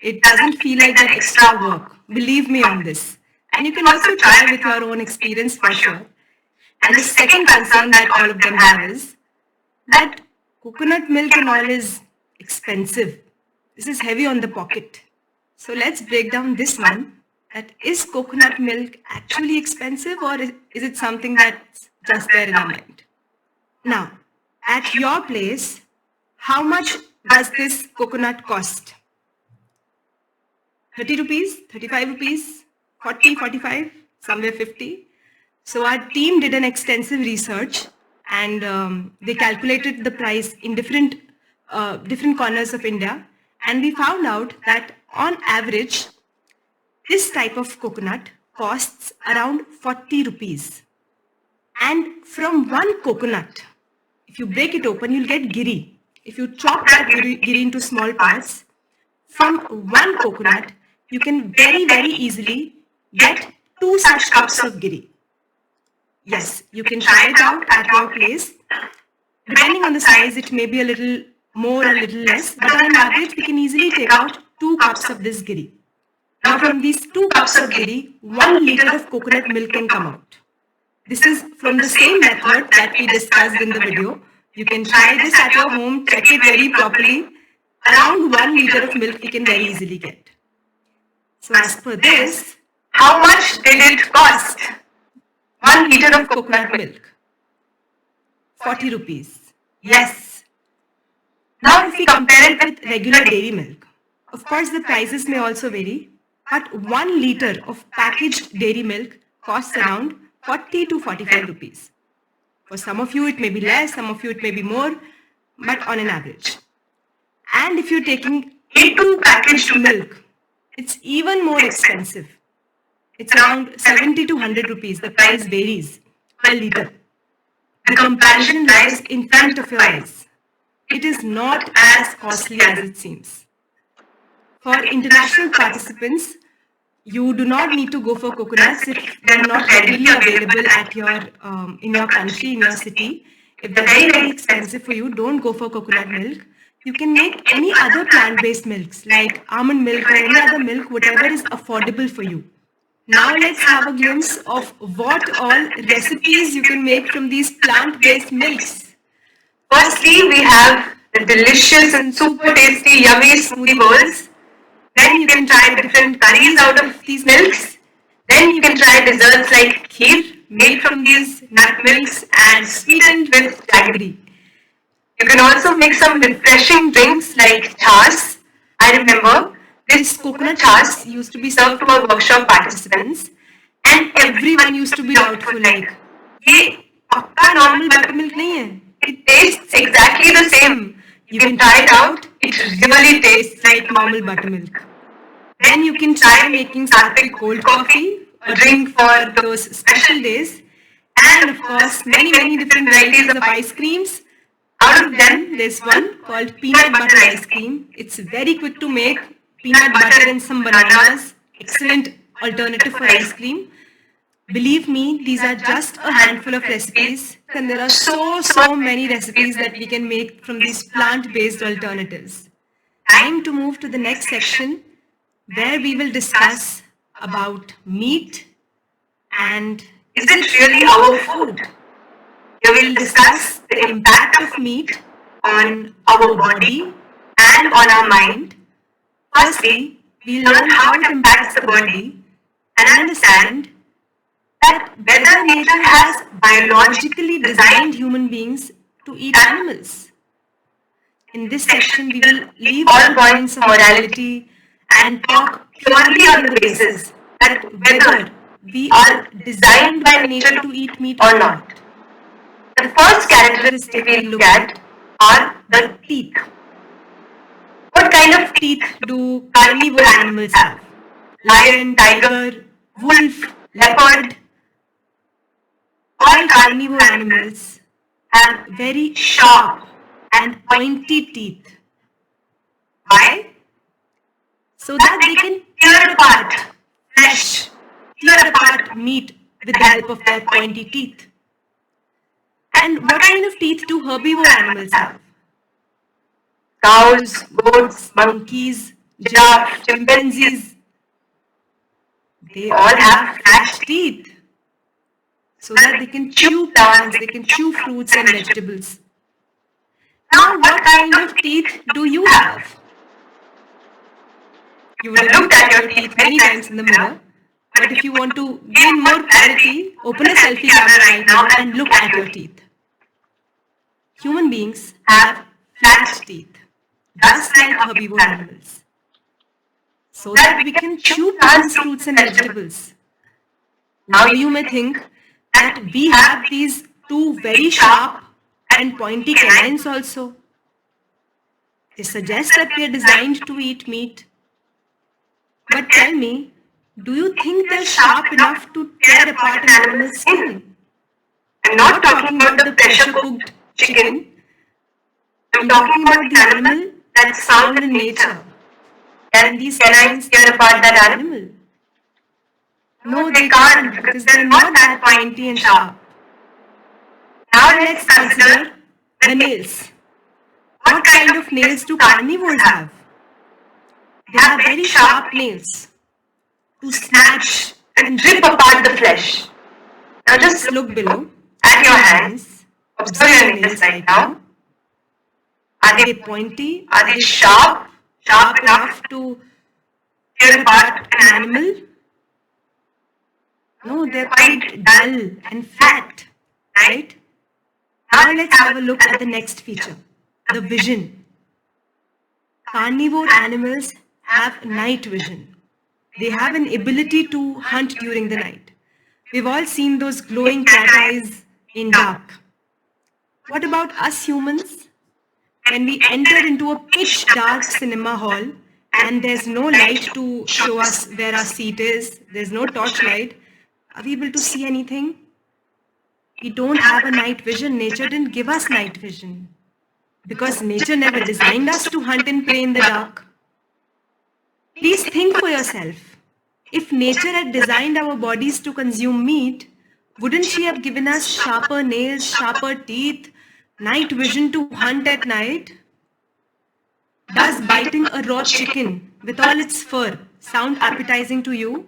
It doesn't feel like that extra work. Believe me on this. And you can also try with your own experience for sure. And the second concern that all of them have is that coconut milk and oil is expensive. This is heavy on the pocket. So let's break down this one. That is coconut milk actually expensive or is it something that's just there in our mind? Now, at your place, how much does this coconut cost? 30 rupees, 35 rupees, 40, 45, somewhere 50. So our team did an extensive research and they calculated the price in different corners of India, and we found out that on average, this type of coconut costs around 40 rupees. And from one coconut, if you break it open, you'll get giri. If you chop that giri into small parts, from one coconut, you can very, very easily get 2 such cups of giri. Yes, you can try it out at your place. Depending on the size, it may be a little more, a little less, but on average, we can easily take out 2 cups of this giri. Now from these 2 cups of giri, 1 liter of coconut milk can come out. This is from the same method that we discussed in the video. You can try this at your home, check it very properly. Around 1 liter of milk we can very easily get. So as per this, how much did it cost? 1 liter of coconut milk. 40 rupees. Yes. Now if we compare it with regular dairy milk, of course the prices may also vary, but 1 liter of packaged dairy milk costs around 40 to 45 rupees. For some of you it may be less, some of you it may be more, but on an average. And if you're taking A2 packaged milk, it's even more expensive. It's around 70 to 100 rupees. The price varies per liter. The comparison lies in front of your eyes. It is not as costly as it seems. For international participants, you do not need to go for coconuts if they're not readily available at your in your country, in your city. If they're very, very expensive for you, don't go for coconut milk. You can make any other plant-based milks like almond milk or any other milk, whatever is affordable for you. Now let's have a glimpse of what all recipes you can make from these plant-based milks. Firstly, we have the delicious and super tasty, yummy smoothie bowls. Then you can try different curries out of these milks. Then you can try desserts like kheer, made from these nut milks and sweetened with jaggery. You can also make some refreshing drinks like chas. I remember this coconut chas used to be served to our workshop participants, and everyone used to be doubtful like, ये पक्का normal buttermilk नहीं है. It tastes exactly the same. You can try it out. It really tastes like normal buttermilk. Then you can try making sattvic cold coffee, a drink for those special days, and of course many different varieties of ice creams. Out of them, there's one called peanut butter ice cream. It's very quick to make. Peanut butter and some bananas, excellent alternative for ice cream. Believe me, these are just a handful of recipes, and there are so many recipes that we can make from these plant-based alternatives. Time to move to the next section, where we will discuss about meat and is it really our food? Here we will discuss the impact of meat on our body and on our mind. Firstly, we learn how it impacts the body and understand that whether nature has biologically designed human beings to eat animals. In this section, we will leave all points of morality and talk purely on the basis that whether we are designed by nature to eat meat or not. The first characteristic we look at are the teeth. What kind of teeth do carnivore animals have? Lion, tiger, wolf, leopard. All carnivore animals have very sharp and pointy teeth. Why? So that they can tear apart flesh, tear apart meat with the help of their pointy teeth. And what kind of teeth do herbivore animals have? Cows, goats, monkeys, giraffe, chimpanzees. They all have flat teeth so that they can chew plants, they can chew fruits and vegetables. Now, what kind of teeth do you have? You would have looked at your teeth many times in the mirror, but if you want to gain more clarity, open a selfie camera right now and look at your teeth. Human beings have flat teeth, just like herbivore animals, so that we can chew plants, fruits and vegetables. Now you may think that we have these two very sharp and pointy canines also. They suggest that we are designed to eat meat. But tell me, do you think they're sharp enough to tear apart an animal's skin? I'm not talking about the pressure-cooked chicken. I'm talking about the animal that's found in nature. Can these canines tear apart that animal? No, they can't because they're not that pointy and sharp. Now let's consider the nails. What kind of nails do carnivores have? They have very sharp nails to snatch and rip apart the flesh. Now just look below at your hands. Observe your nails right now. Are they pointy? Are they sharp? Sharp enough to tear apart an animal? No, they're quite dull and flat, right? Now let's have a look at the next feature, the vision. Carnivore animals have night vision. They have an ability to hunt during the night. We've all seen those glowing cat eyes in dark. What about us humans? When we enter into a pitch dark cinema hall and there's no light to show us where our seat is, there's no torchlight, are we able to see anything? We don't have a night vision. Nature didn't give us night vision because nature never designed us to hunt and prey in the dark. Please think for yourself. If nature had designed our bodies to consume meat, wouldn't she have given us sharper nails, sharper teeth, night vision to hunt at night? Does biting a raw chicken with all its fur sound appetizing to you?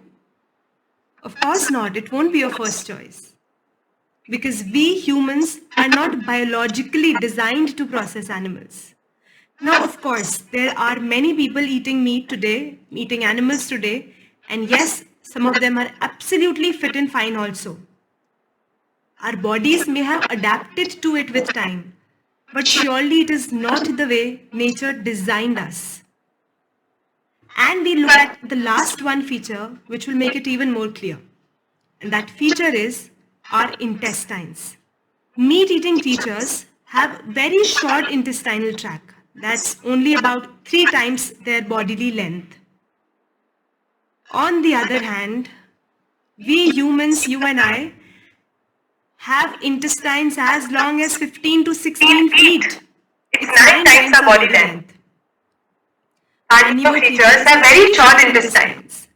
Of course not, it won't be your first choice. Because we humans are not biologically designed to process animals. Now, of course, there are many people eating meat today, eating animals today, and yes, some of them are absolutely fit and fine also. Our bodies may have adapted to it with time, but surely it is not the way nature designed us. And we look at the last one feature which will make it even more clear. And that feature is our intestines. Meat-eating creatures have very short intestinal tract. That's only about 3 times their bodily length. On the other hand, we humans, you and I, have intestines as long as 15 to 16 feet. It's 9 times our body length. Carnivore creatures have very short intestines.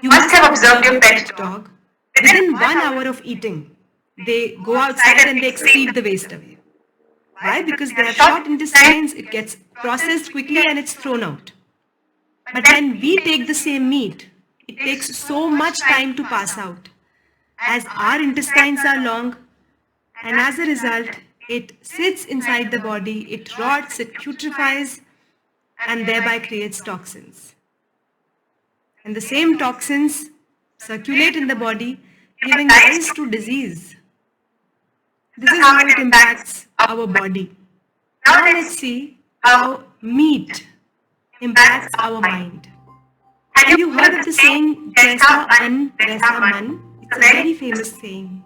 You must have observed your pet dog. Within 1 hour of eating, they go outside and they excrete the waste away. Why? Because they have short intestines, it gets processed quickly and it's thrown out. But when we take the same meat, it takes so much time to pass out, as our intestines are long, and as a result, it sits inside the body, it rots, it putrefies, and thereby creates toxins. And the same toxins circulate in the body, giving rise to disease. This is how it impacts our body. Now let's see how meat impacts our mind. Have you heard of the saying, Jaisa Ann, Vaisa Man? It's a very famous saying.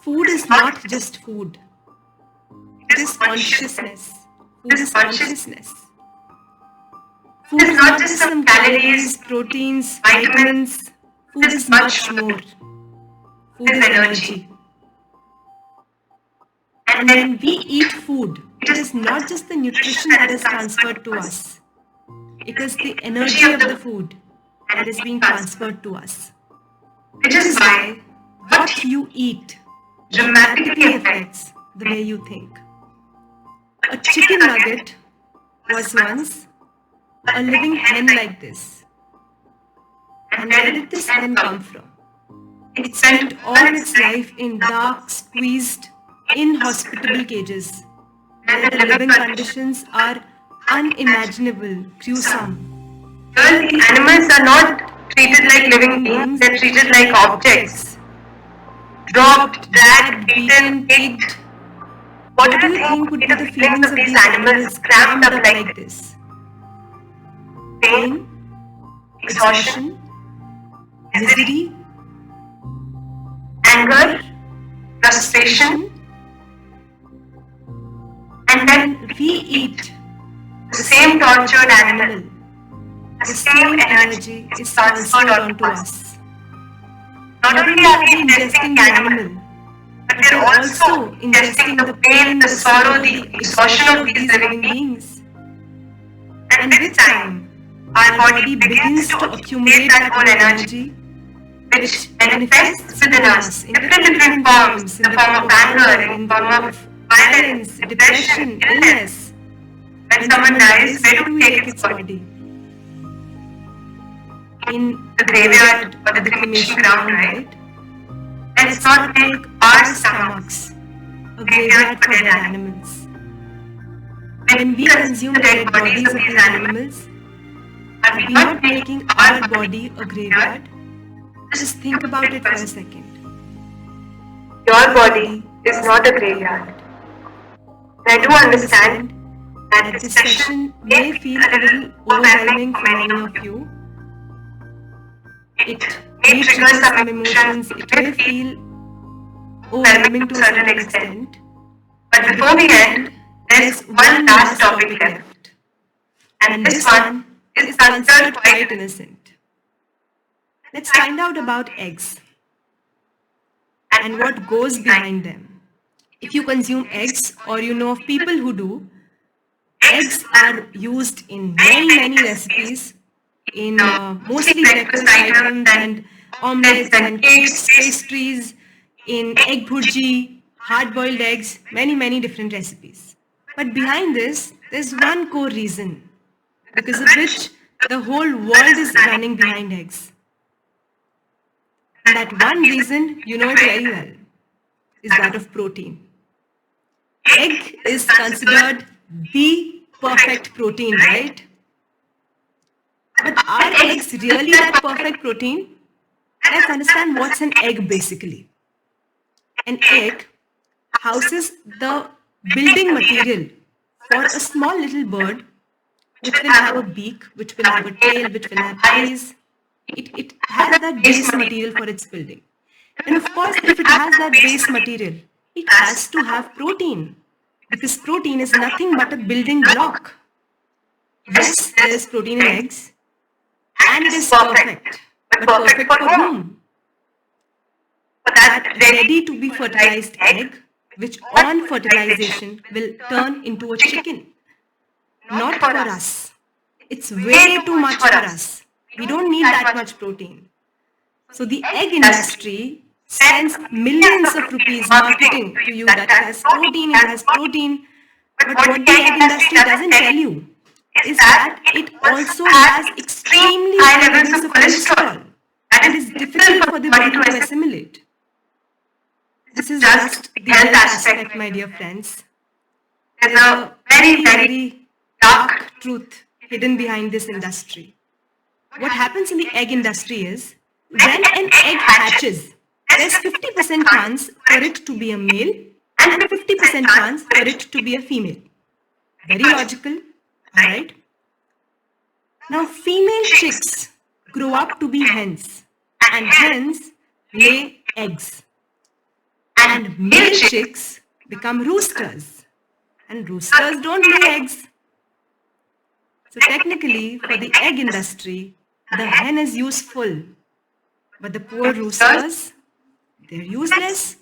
Food is not just food. It is consciousness. Food is consciousness. Food is not just some calories, proteins, vitamins. Food is much more. Food is energy. And when we eat food, it is not just the nutrition that is transferred to us. It is the energy of the food that is being transferred to us. Which is why what you eat dramatically affects the way you think. A chicken nugget was once a living hen like this. And where did this hen come from? It spent all its life in dark, squeezed, inhospitable cages, where the living conditions are unimaginable, gruesome. Well, the animals are not treated like living beings, they're treated like objects. Dropped, dragged, beaten, kicked. What do you think would be the feelings of these animals crammed up like this? Pain, exhaustion, misery, anger, frustration. And then We eat the same tortured animal, the same energy is transferred onto us. not only are they ingesting the animal, but they're also ingesting the pain, the sorrow, the exhaustion of these living beings. And with time, our body begins to accumulate that whole energy, which manifests within us in different forms, in the form of anger, in the form of violence, depression, illness. When someone dies, where do we take its body? In the graveyard or the cremation ground, right? Let's not make our stomachs a graveyard for dead animals. When we consume the dead bodies of these animals, are we not making our body a graveyard? Just think about it for a second. Your body is not a graveyard. I do understand that this session may feel a little overwhelming for many of you. It may trigger some emotions, it may feel overwhelming to a certain extent. But before we end, there's one last topic left. And this one is considered quite innocent. Let's find out about eggs and what goes behind them. If you consume eggs, or you know of people who do, eggs are used in many recipes, in mostly breakfast items and omelets and cakes, pastries, in egg bhurji, hard-boiled eggs, many different recipes. But behind this, there's one core reason because of which the whole world is running behind eggs. And that one reason, you know it very well, is that of protein. Egg is considered the perfect protein, right? But are eggs really that perfect protein? Let's understand what's an egg basically. An egg houses the building material for a small little bird which will have a beak, which will have a tail, which will have eyes. It has that base material for its building. And of course, if it has that base material, it has to have protein because protein is nothing but a building block. Yes, there is protein in eggs and it is perfect. But perfect for whom? For that ready to be fertilized egg, which on fertilization will turn into a chicken. Not for us. It's way too much for us. We don't need that much protein. So the egg industry spends millions of rupees marketing to you that it has protein, it has protein. But what the egg industry doesn't tell you is that it also has extremely high levels of cholesterol that is difficult for the body to assimilate. This is just the health aspect, my dear friends. There's a very dark truth hidden behind this industry. What happens in the egg industry is, when an egg hatches, there's 50% chance for it to be a male and 50% chance for it to be a female. Very logical, alright? Now female chicks grow up to be hens and hens lay eggs. And male chicks become roosters and roosters don't lay eggs. So technically, for the egg industry, the hen is useful, but the poor roosters, they're useless.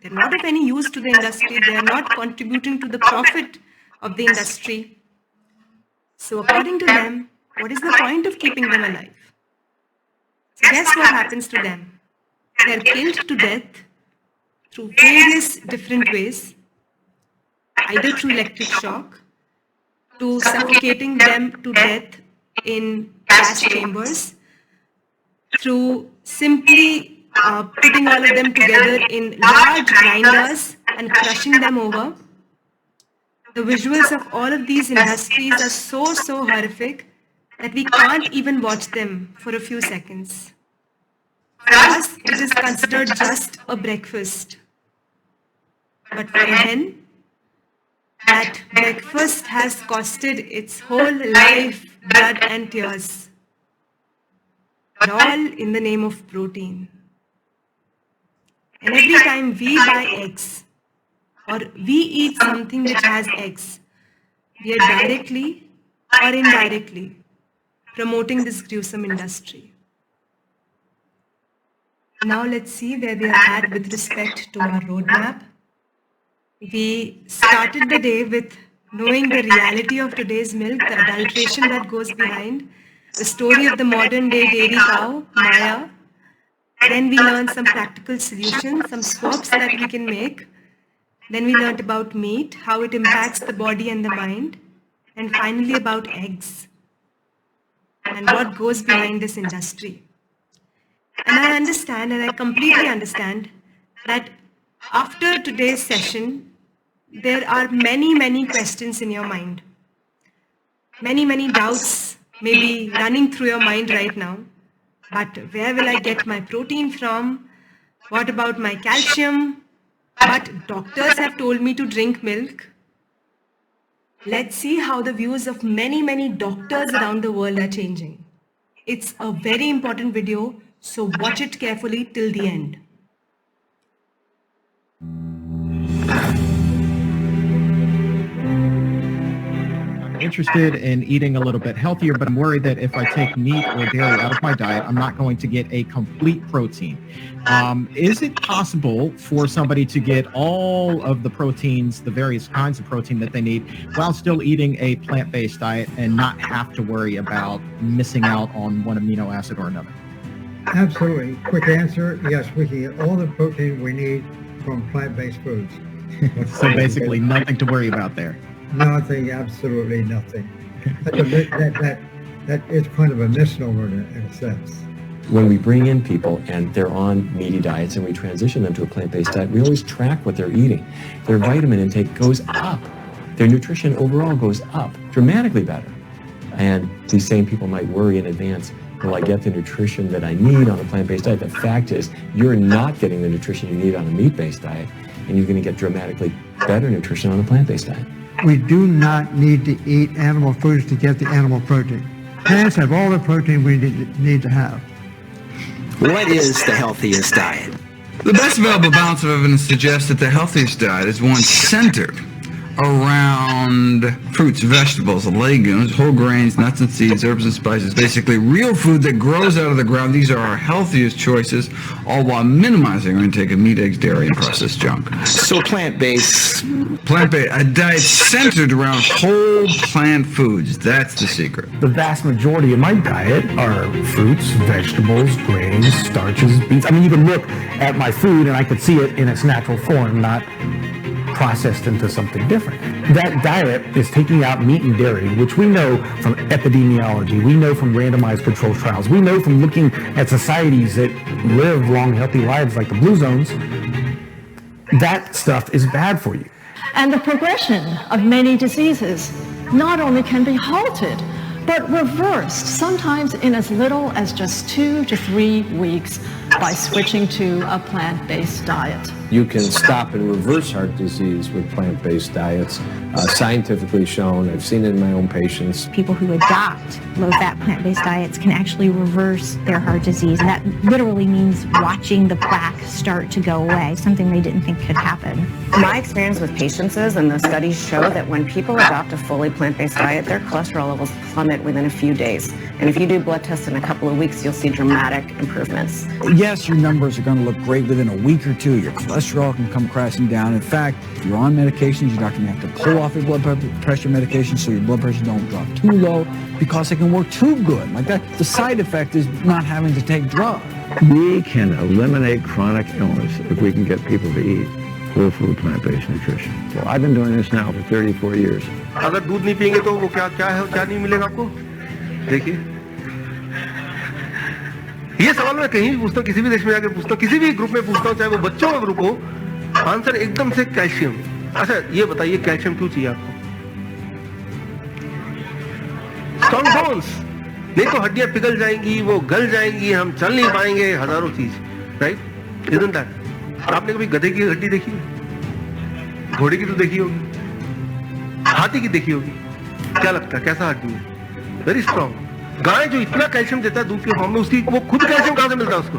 They're not of any use to the industry. They are not contributing to the profit of the industry. So according to them, what is the point of keeping them alive? So guess what happens to them? They're killed to death through various different ways, either through electric shock, to suffocating them to death in gas chambers, through simply putting all of them together in large grinders and crushing them over. The visuals of all of these industries are so horrific that we can't even watch them for a few seconds. For us, it is considered just a breakfast. But for a hen, that breakfast has costed its whole life, blood and tears. But all in the name of protein. And every time we buy eggs or we eat something which has eggs, we are directly or indirectly promoting this gruesome industry. Now let's see where we are at with respect to our roadmap. We started the day with knowing the reality of today's milk, the adulteration that goes behind, the story of the modern day dairy cow, Maya. Then we learned some practical solutions, some swaps that we can make. Then we learned about meat, how it impacts the body and the mind. And finally about eggs and what goes behind this industry. And I understand, and I completely understand, that after today's session, there are many questions in your mind. Many doubts may be running through your mind right now. But where will I get my protein from? What about my calcium? But doctors have told me to drink milk. Let's see how the views of many doctors around the world are changing. It's a very important video, so watch it carefully till the end. interested in eating a little bit healthier, but I'm worried that if I take meat or dairy out of my diet, I'm not going to get a complete protein. Is it possible for somebody to get all of the proteins, the various kinds of protein that they need, while still eating a plant-based diet and not have to worry about missing out on one amino acid or another? Absolutely. Quick answer, yes, we can get all the protein we need from plant-based foods. So basically nothing to worry about there. Nothing, absolutely nothing. That is kind of a misnomer in a sense. When we bring in people and they're on meaty diets and we transition them to a plant-based diet, we always track what they're eating. Their vitamin intake goes up. Their nutrition overall goes up, dramatically better. And these same people might worry in advance, will I get the nutrition that I need on a plant-based diet? The fact is, you're not getting the nutrition you need on a meat-based diet, and you're going to get dramatically better nutrition on a plant-based diet. We do not need to eat animal foods to get the animal protein. Plants have all the protein we need to have. What is the healthiest diet? The best available balance of evidence suggests that the healthiest diet is one centered around fruits, vegetables, legumes, whole grains, nuts and seeds, herbs and spices, basically real food that grows out of the ground. These are our healthiest choices, all while minimizing our intake of meat, eggs, dairy, and processed junk. So plant-based, a diet centered around whole plant foods. That's the secret. The vast majority of my diet are fruits, vegetables, grains, starches, beans. I mean, you can look at my food and I could see it in its natural form, not processed into something different. That diet is taking out meat and dairy, which we know from epidemiology, we know from randomized controlled trials, we know from looking at societies that live long, healthy lives like the blue zones. That stuff is bad for you. And the progression of many diseases not only can be halted, but reversed, sometimes in as little as just 2 to 3 weeks by switching to a plant-based diet. You can stop and reverse heart disease with plant-based diets, scientifically shown. I've seen it in my own patients. People who adopt low-fat plant-based diets can actually reverse their heart disease. And that literally means watching the plaque start to go away, something they didn't think could happen. My experience with patients is, and the studies show, that when people adopt a fully plant-based diet, their cholesterol levels plummet within a few days. And if you do blood tests in a couple of weeks, you'll see dramatic improvements. Yes, your numbers are going to look great within a week or two. Your cholesterol can come crashing down. In fact, if you're on medications, your doctor may have to pull off your blood pressure medication so your blood pressure don't drop too low because it can work too good. Like that, the side effect is not having to take drugs. We can eliminate chronic illness if we can get people to eat whole food plant-based nutrition. So I've been doing this now for 34 years. अगर दूध नहीं पिएंगे तो वो क्या नहीं मिलेगा आपको? देखिए, ये सवाल मैं कहीं भी पूछता हूँ, किसी भी देश में जाकर पूछता हूँ, किसी भी ग्रुप में पूछता हूँ, चाहे वो बच्चों का ग्रुप हो, आंसर एकदम से कैल्शियम। अच्छा, ये बताइए कैल्शियम क्यों चाहिए आपको? स्ट्रॉन्ग बोन्स, नहीं तो हड्डियां पिघल जाएंगी, वो गल जाएंगी, हम चल नहीं पाएंगे, हजारों चीज, राइट? Isn't that? आपने कभी गधे की हड्डी देखी? घोड़े की तो देखी होगी, हाथी की देखी होगी, क्या लगता है कैसा हड्डी है? Very strong. गाय जो इतना कैल्शियम देता है दूध के फॉर्म में, उसकी वो खुद कैल्शियम कहां से मिलता है उसको?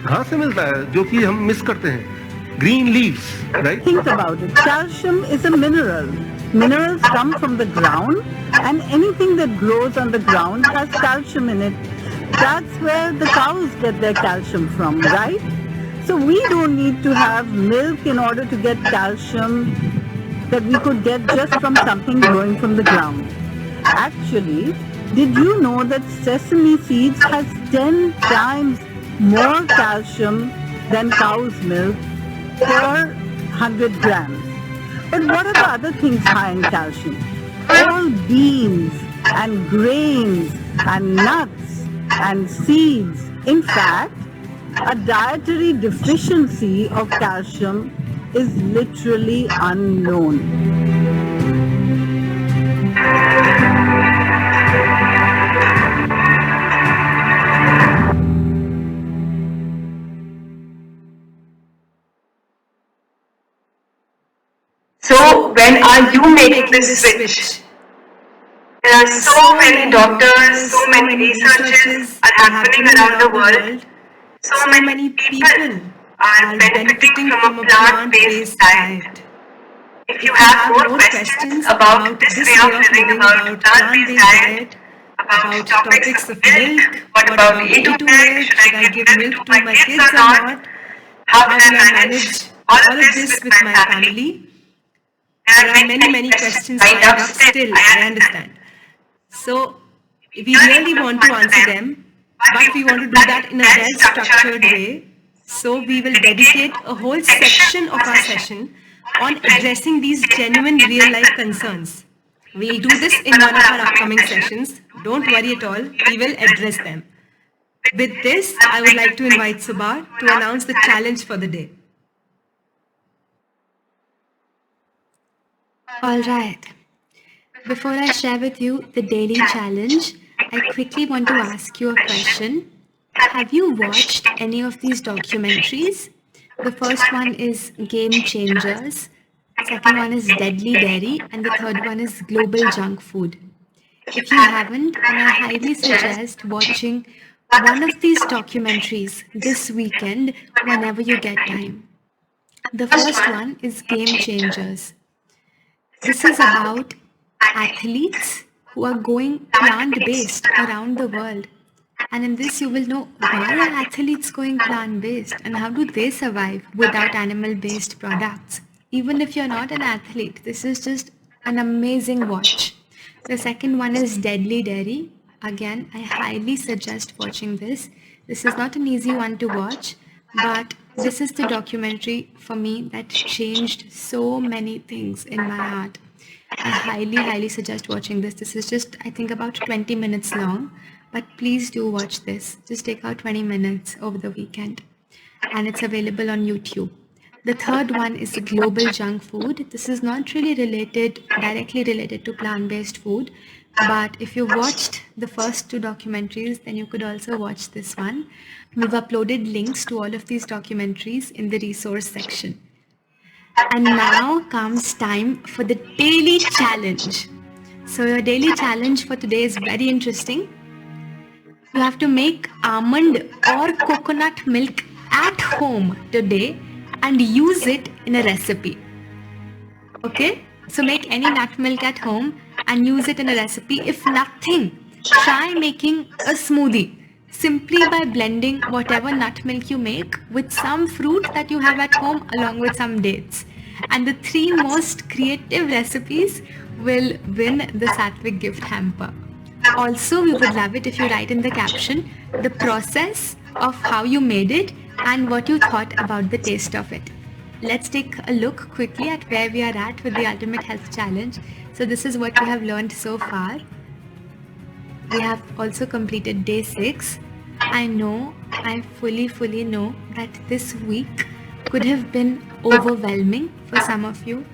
घास से मिलता है, जो कि हम मिस करते हैं। Green leaves, right? Think about it. Calcium is a mineral. Minerals come from the ground, and anything that grows on the ground has calcium in it. That's where the cows get their calcium from, right? So we don't need to have milk in order to get calcium that we could get just from something growing from the ground. Actually, did you know that sesame seeds has 10 times more calcium than cow's milk per 100 grams? But what are the other things high in calcium? All beans and grains and nuts and seeds. In fact, a dietary deficiency of calcium is literally unknown. So when are you making this switch? There are so many doctors, so many researches are happening around the world. So many people are benefiting from a plant-based diet. If you have more questions about this way of living, about plant-based diet, about topics of milk, what about A to milk, should I give milk to my kids or not, how will I manage all of this with my family? There are many questions lined up still, I understand. So we really want to answer them, but we want to do that in a well-structured way. So we will dedicate a whole section of our session on addressing these genuine real-life concerns. We'll do this in one of our upcoming sessions. Don't worry at all, we will address them. With this, I would like to invite Subha to announce the challenge for the day. Alright, before I share with you the daily challenge, I quickly want to ask you a question. Have you watched any of these documentaries? The first one is Game Changers, second one is Deadly Dairy, and the third one is Global Junk Food. If you haven't, then I highly suggest watching one of these documentaries this weekend whenever you get time. The first one is Game Changers. This is about athletes who are going plant-based around the world. And in this you will know why are athletes going plant-based and how do they survive without animal-based products. Even if you're not an athlete, this is just an amazing watch. The second one is Deadly Dairy. Again, I highly suggest watching this. This is not an easy one to watch, but this is the documentary for me that changed so many things in my heart. I highly suggest watching this. This is just, I think, about 20 minutes long, but please do watch this. Just take out 20 minutes over the weekend, and it's available on YouTube. The third one is the Global Junk Food. This is not really directly related to plant-based food, but if you watched the first two documentaries, then you could also watch this one. We've uploaded links to all of these documentaries in the resource section. And now comes time for the daily challenge. So your daily challenge for today is very interesting. You have to make almond or coconut milk at home today and use it in a recipe. Okay? So make any nut milk at home and use it in a recipe. If nothing, try making a smoothie simply by blending whatever nut milk you make with some fruit that you have at home along with some dates. And the 3 most creative recipes will win the Sattvic gift hamper. Also, we would love it if you write in the caption the process of how you made it and what you thought about the taste of it. Let's take a look quickly at where we are at with the Ultimate Health Challenge. So this is what we have learned so far. We have also completed day 6. I fully know that this week could have been overwhelming for some of you.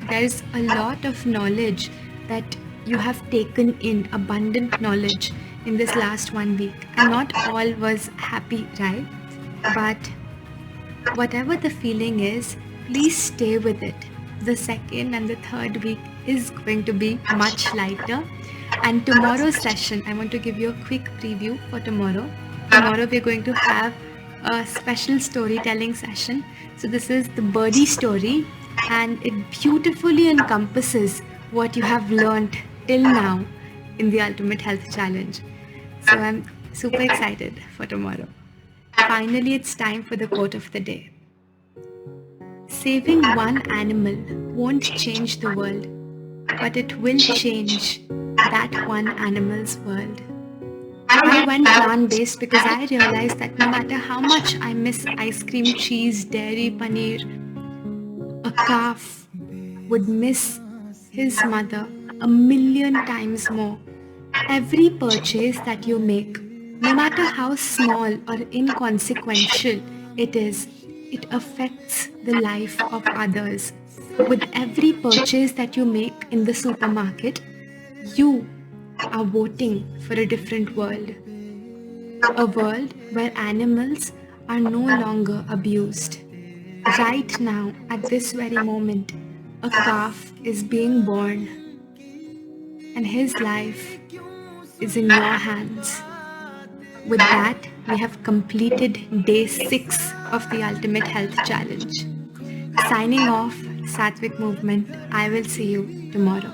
There's a lot of knowledge that you have taken in, abundant knowledge in this last 1 week, and not all was happy, right? But whatever the feeling is, please stay with it. The second and the third week is going to be much lighter. And tomorrow's session, I want to give you a quick preview for tomorrow. Tomorrow we're going to have a special storytelling session. So this is the birdie story, and it beautifully encompasses what you have learned till now in the Ultimate Health Challenge. So I'm super excited for tomorrow. Finally, it's time for the quote of the day. Saving one animal won't change the world, but it will change that one animal's world. I went plant-based because I realized that no matter how much I miss ice cream, cheese, dairy, paneer, a calf would miss his mother 1,000,000 times more. Every purchase that you make, no matter how small or inconsequential it is, it affects the life of others. With every purchase that you make in the supermarket, you are voting for a different world. A world where animals are no longer abused. Right now, at this very moment, a calf is being born, and his life is in your hands. With that, we have completed day 6 of the Ultimate Health Challenge. Signing off Sattvic movement. I will see you tomorrow.